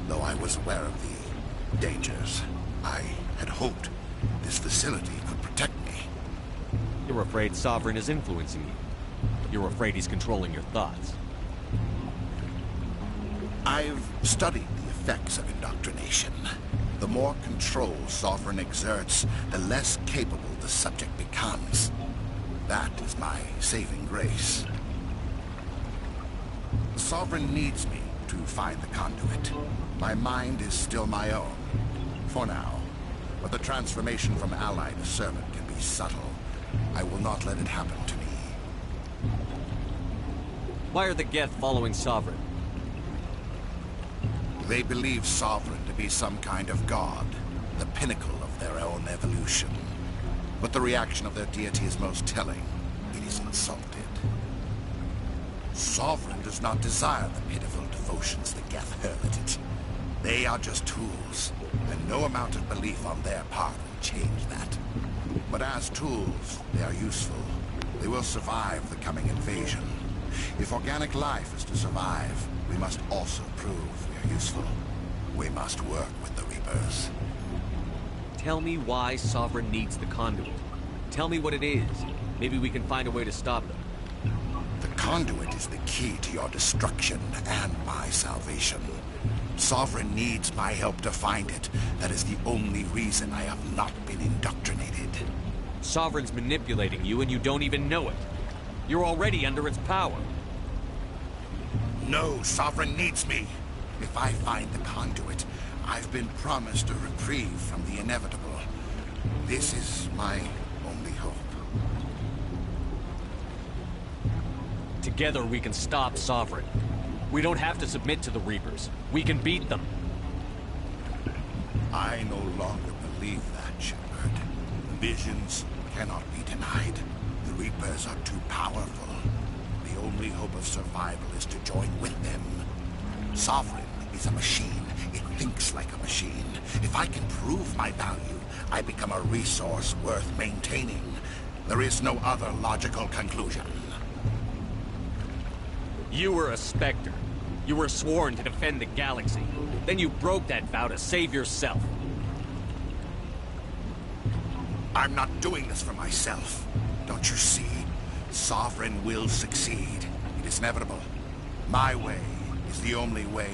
though I was aware of the dangers. I had hoped this facility could protect me. You're afraid Sovereign is influencing you. You're afraid he's controlling your thoughts. I've studied the effects of indoctrination. The more control Sovereign exerts, the less capable the subject becomes. That is my saving grace. Sovereign needs me to find the conduit. My mind is still my own, for now. But the transformation from ally to servant can be subtle. I will not let it happen to me. Why are the Geth following Sovereign? They believe Sovereign to be some kind of god, the pinnacle of their own evolution. But the reaction of their deity is most telling. It is insulted. Sovereign does not desire the pitiful devotions the Geth hurl at it. They are just tools, and no amount of belief on their part will change that. But as tools, they are useful. They will survive the coming invasion. If organic life is to survive, we must also prove we are useful. We must work with the Reapers. Tell me why Sovereign needs the conduit. Tell me what it is. Maybe we can find a way to stop them. The conduit is the key to your destruction and my salvation. Sovereign needs my help to find it. That is the only reason I have not been indoctrinated. Sovereign's manipulating you and you don't even know it. You're already under its power. No, Sovereign needs me. If I find the conduit, I've been promised a reprieve from the inevitable. This is my only hope. Together we can stop Sovereign. We don't have to submit to the Reapers. We can beat them. I no longer believe that, Shepard. Visions cannot be denied. The Reapers are too powerful. The only hope of survival is to join with them. Sovereign is a machine. It thinks like a machine. If I can prove my value, I become a resource worth maintaining. There is no other logical conclusion. You were a Spectre. You were sworn to defend the galaxy. Then you broke that vow to save yourself. I'm not doing this for myself. Don't you see? Sovereign will succeed. It is inevitable. My way is the only way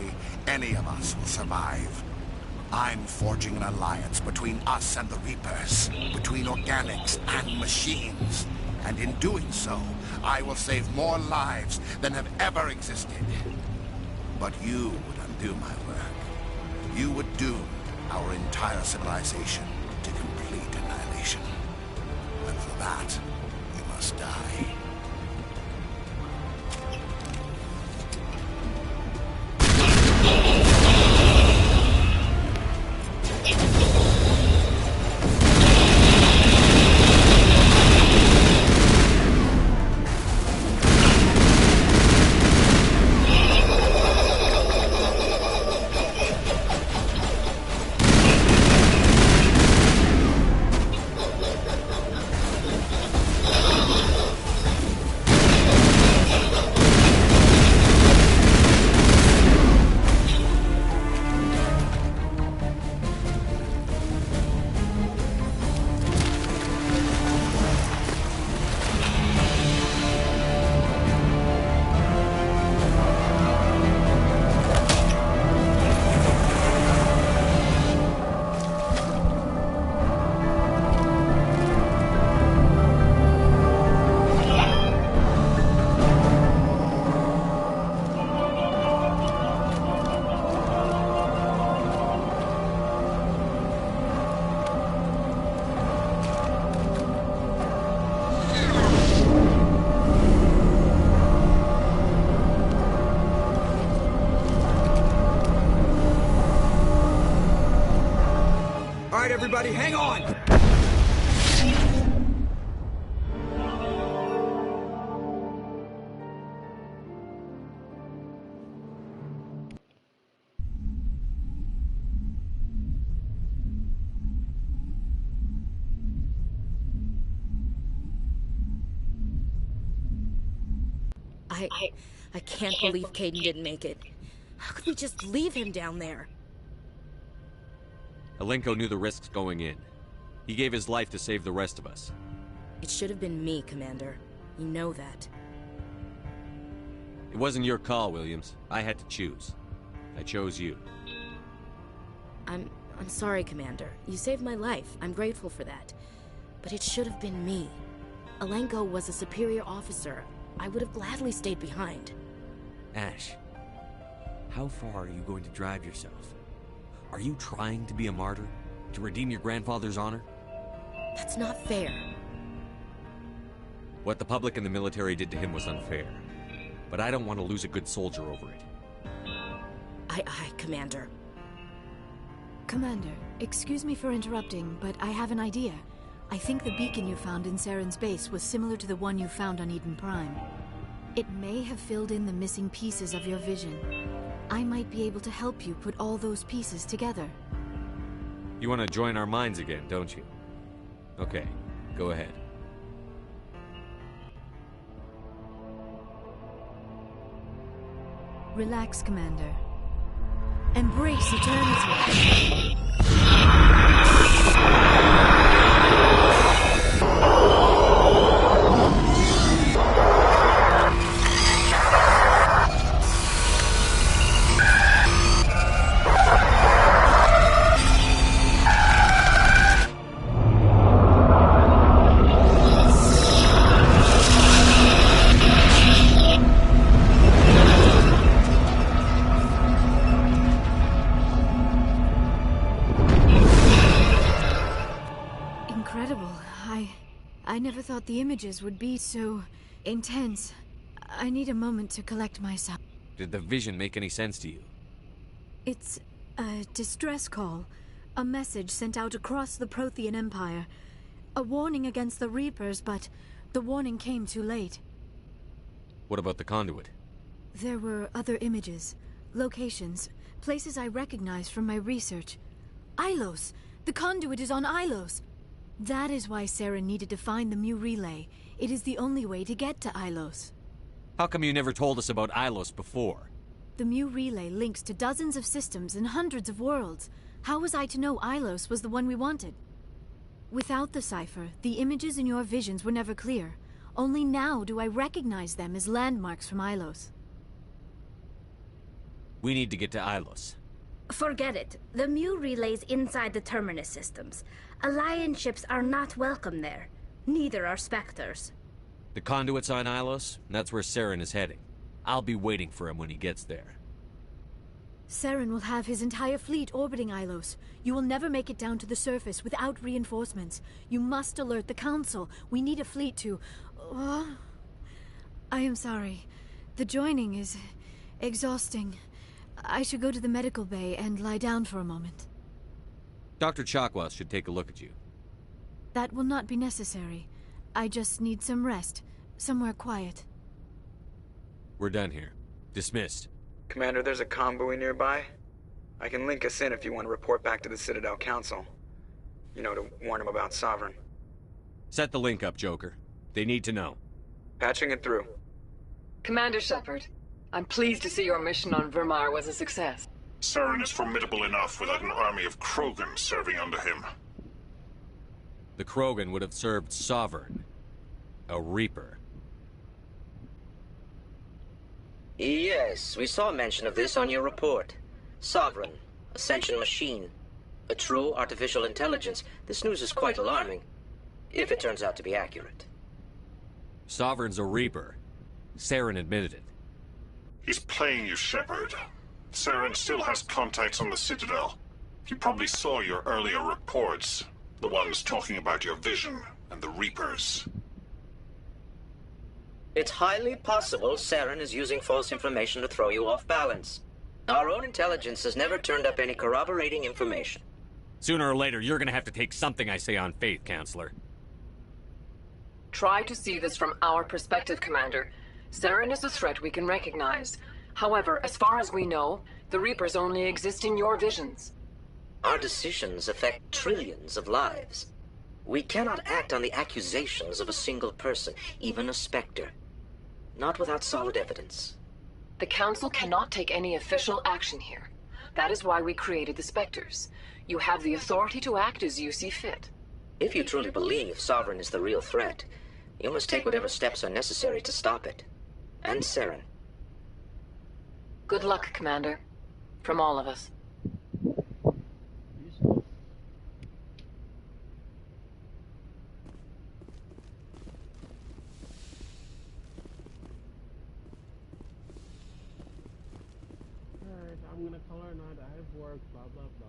any of us will survive. I'm forging an alliance between us and the Reapers, between organics and machines. And in doing so, I will save more lives than have ever existed. But you would undo my work. You would doom our entire civilization to complete annihilation. And for that, you must die. Everybody, hang on! I can't believe Caden didn't make it. How could we just leave him down there? Alenko knew the risks going in. He gave his life to save the rest of us. It should have been me, Commander. You know that. It wasn't your call, Williams. I had to choose. I chose you. I'm sorry, Commander. You saved my life. I'm grateful for that. But it should have been me. Alenko was a superior officer. I would have gladly stayed behind. Ash, how far are you going to drive yourself? Are you trying to be a martyr? To redeem your grandfather's honor? That's not fair. What the public and the military did to him was unfair. But I don't want to lose a good soldier over it. Aye, Commander. Commander, excuse me for interrupting, but I have an idea. I think the beacon you found in Saren's base was similar to the one you found on Eden Prime. It may have filled in the missing pieces of your vision. I might be able to help you put all those pieces together. You want to join our minds again, don't you? Okay, go ahead. Relax, Commander. Embrace eternity. I never thought the images would be so intense. I need a moment to collect myself. Did the vision make any sense to you? It's a distress call. A message sent out across the Prothean Empire. A warning against the Reapers, but the warning came too late. What about the conduit? There were other images, locations, places I recognized from my research. Ilos! The conduit is on Ilos! That is why Saren needed to find the Mu Relay. It is the only way to get to Ilos. How come you never told us about Ilos before? The Mu Relay links to dozens of systems and hundreds of worlds. How was I to know Ilos was the one we wanted? Without the cipher, the images in your visions were never clear. Only now do I recognize them as landmarks from Ilos. We need to get to Ilos. Forget it. The Mu Relay's inside the Terminus systems. Alliance ships are not welcome there. Neither are Spectres. The conduit's on Ilos, and that's where Saren is heading. I'll be waiting for him when he gets there. Saren will have his entire fleet orbiting Ilos. You will never make it down to the surface without reinforcements. You must alert the Council. We need a fleet to... I am sorry. The joining is exhausting. I should go to the medical bay and lie down for a moment. Dr. Chakwas should take a look at you. That will not be necessary. I just need some rest. Somewhere quiet. We're done here. Dismissed. Commander, there's a convoy nearby. I can link us in if you want to report back to the Citadel Council. You know, to warn them about Sovereign. Set the link up, Joker. They need to know. Patching it through. Commander Shepard, I'm pleased to see your mission on Vermar was a success. Saren is formidable enough without an army of Krogan serving under him. The Krogan would have served Sovereign. A Reaper. Yes, we saw mention of this on your report. Sovereign, Ascension machine, a true artificial intelligence. This news is quite alarming, if it turns out to be accurate. Sovereign's a Reaper. Saren admitted it. He's playing you, Shepard. Saren still has contacts on the Citadel. He probably saw your earlier reports, the ones talking about your vision and the Reapers. It's highly possible Saren is using false information to throw you off balance. Our own intelligence has never turned up any corroborating information. Sooner or later, you're gonna have to take something I say on faith, Counselor. Try to see this from our perspective, Commander. Saren is a threat we can recognize. However, as far as we know, the Reapers only exist in your visions. Our decisions affect trillions of lives. We cannot act on the accusations of a single person, even a Spectre. Not without solid evidence. The Council cannot take any official action here. That is why we created the Spectres. You have the authority to act as you see fit. If you truly believe Sovereign is the real threat, you must take whatever steps are necessary to stop it. And Saren. Good luck, Commander. From all of us. I'm gonna call her not. I have work, blah blah blah.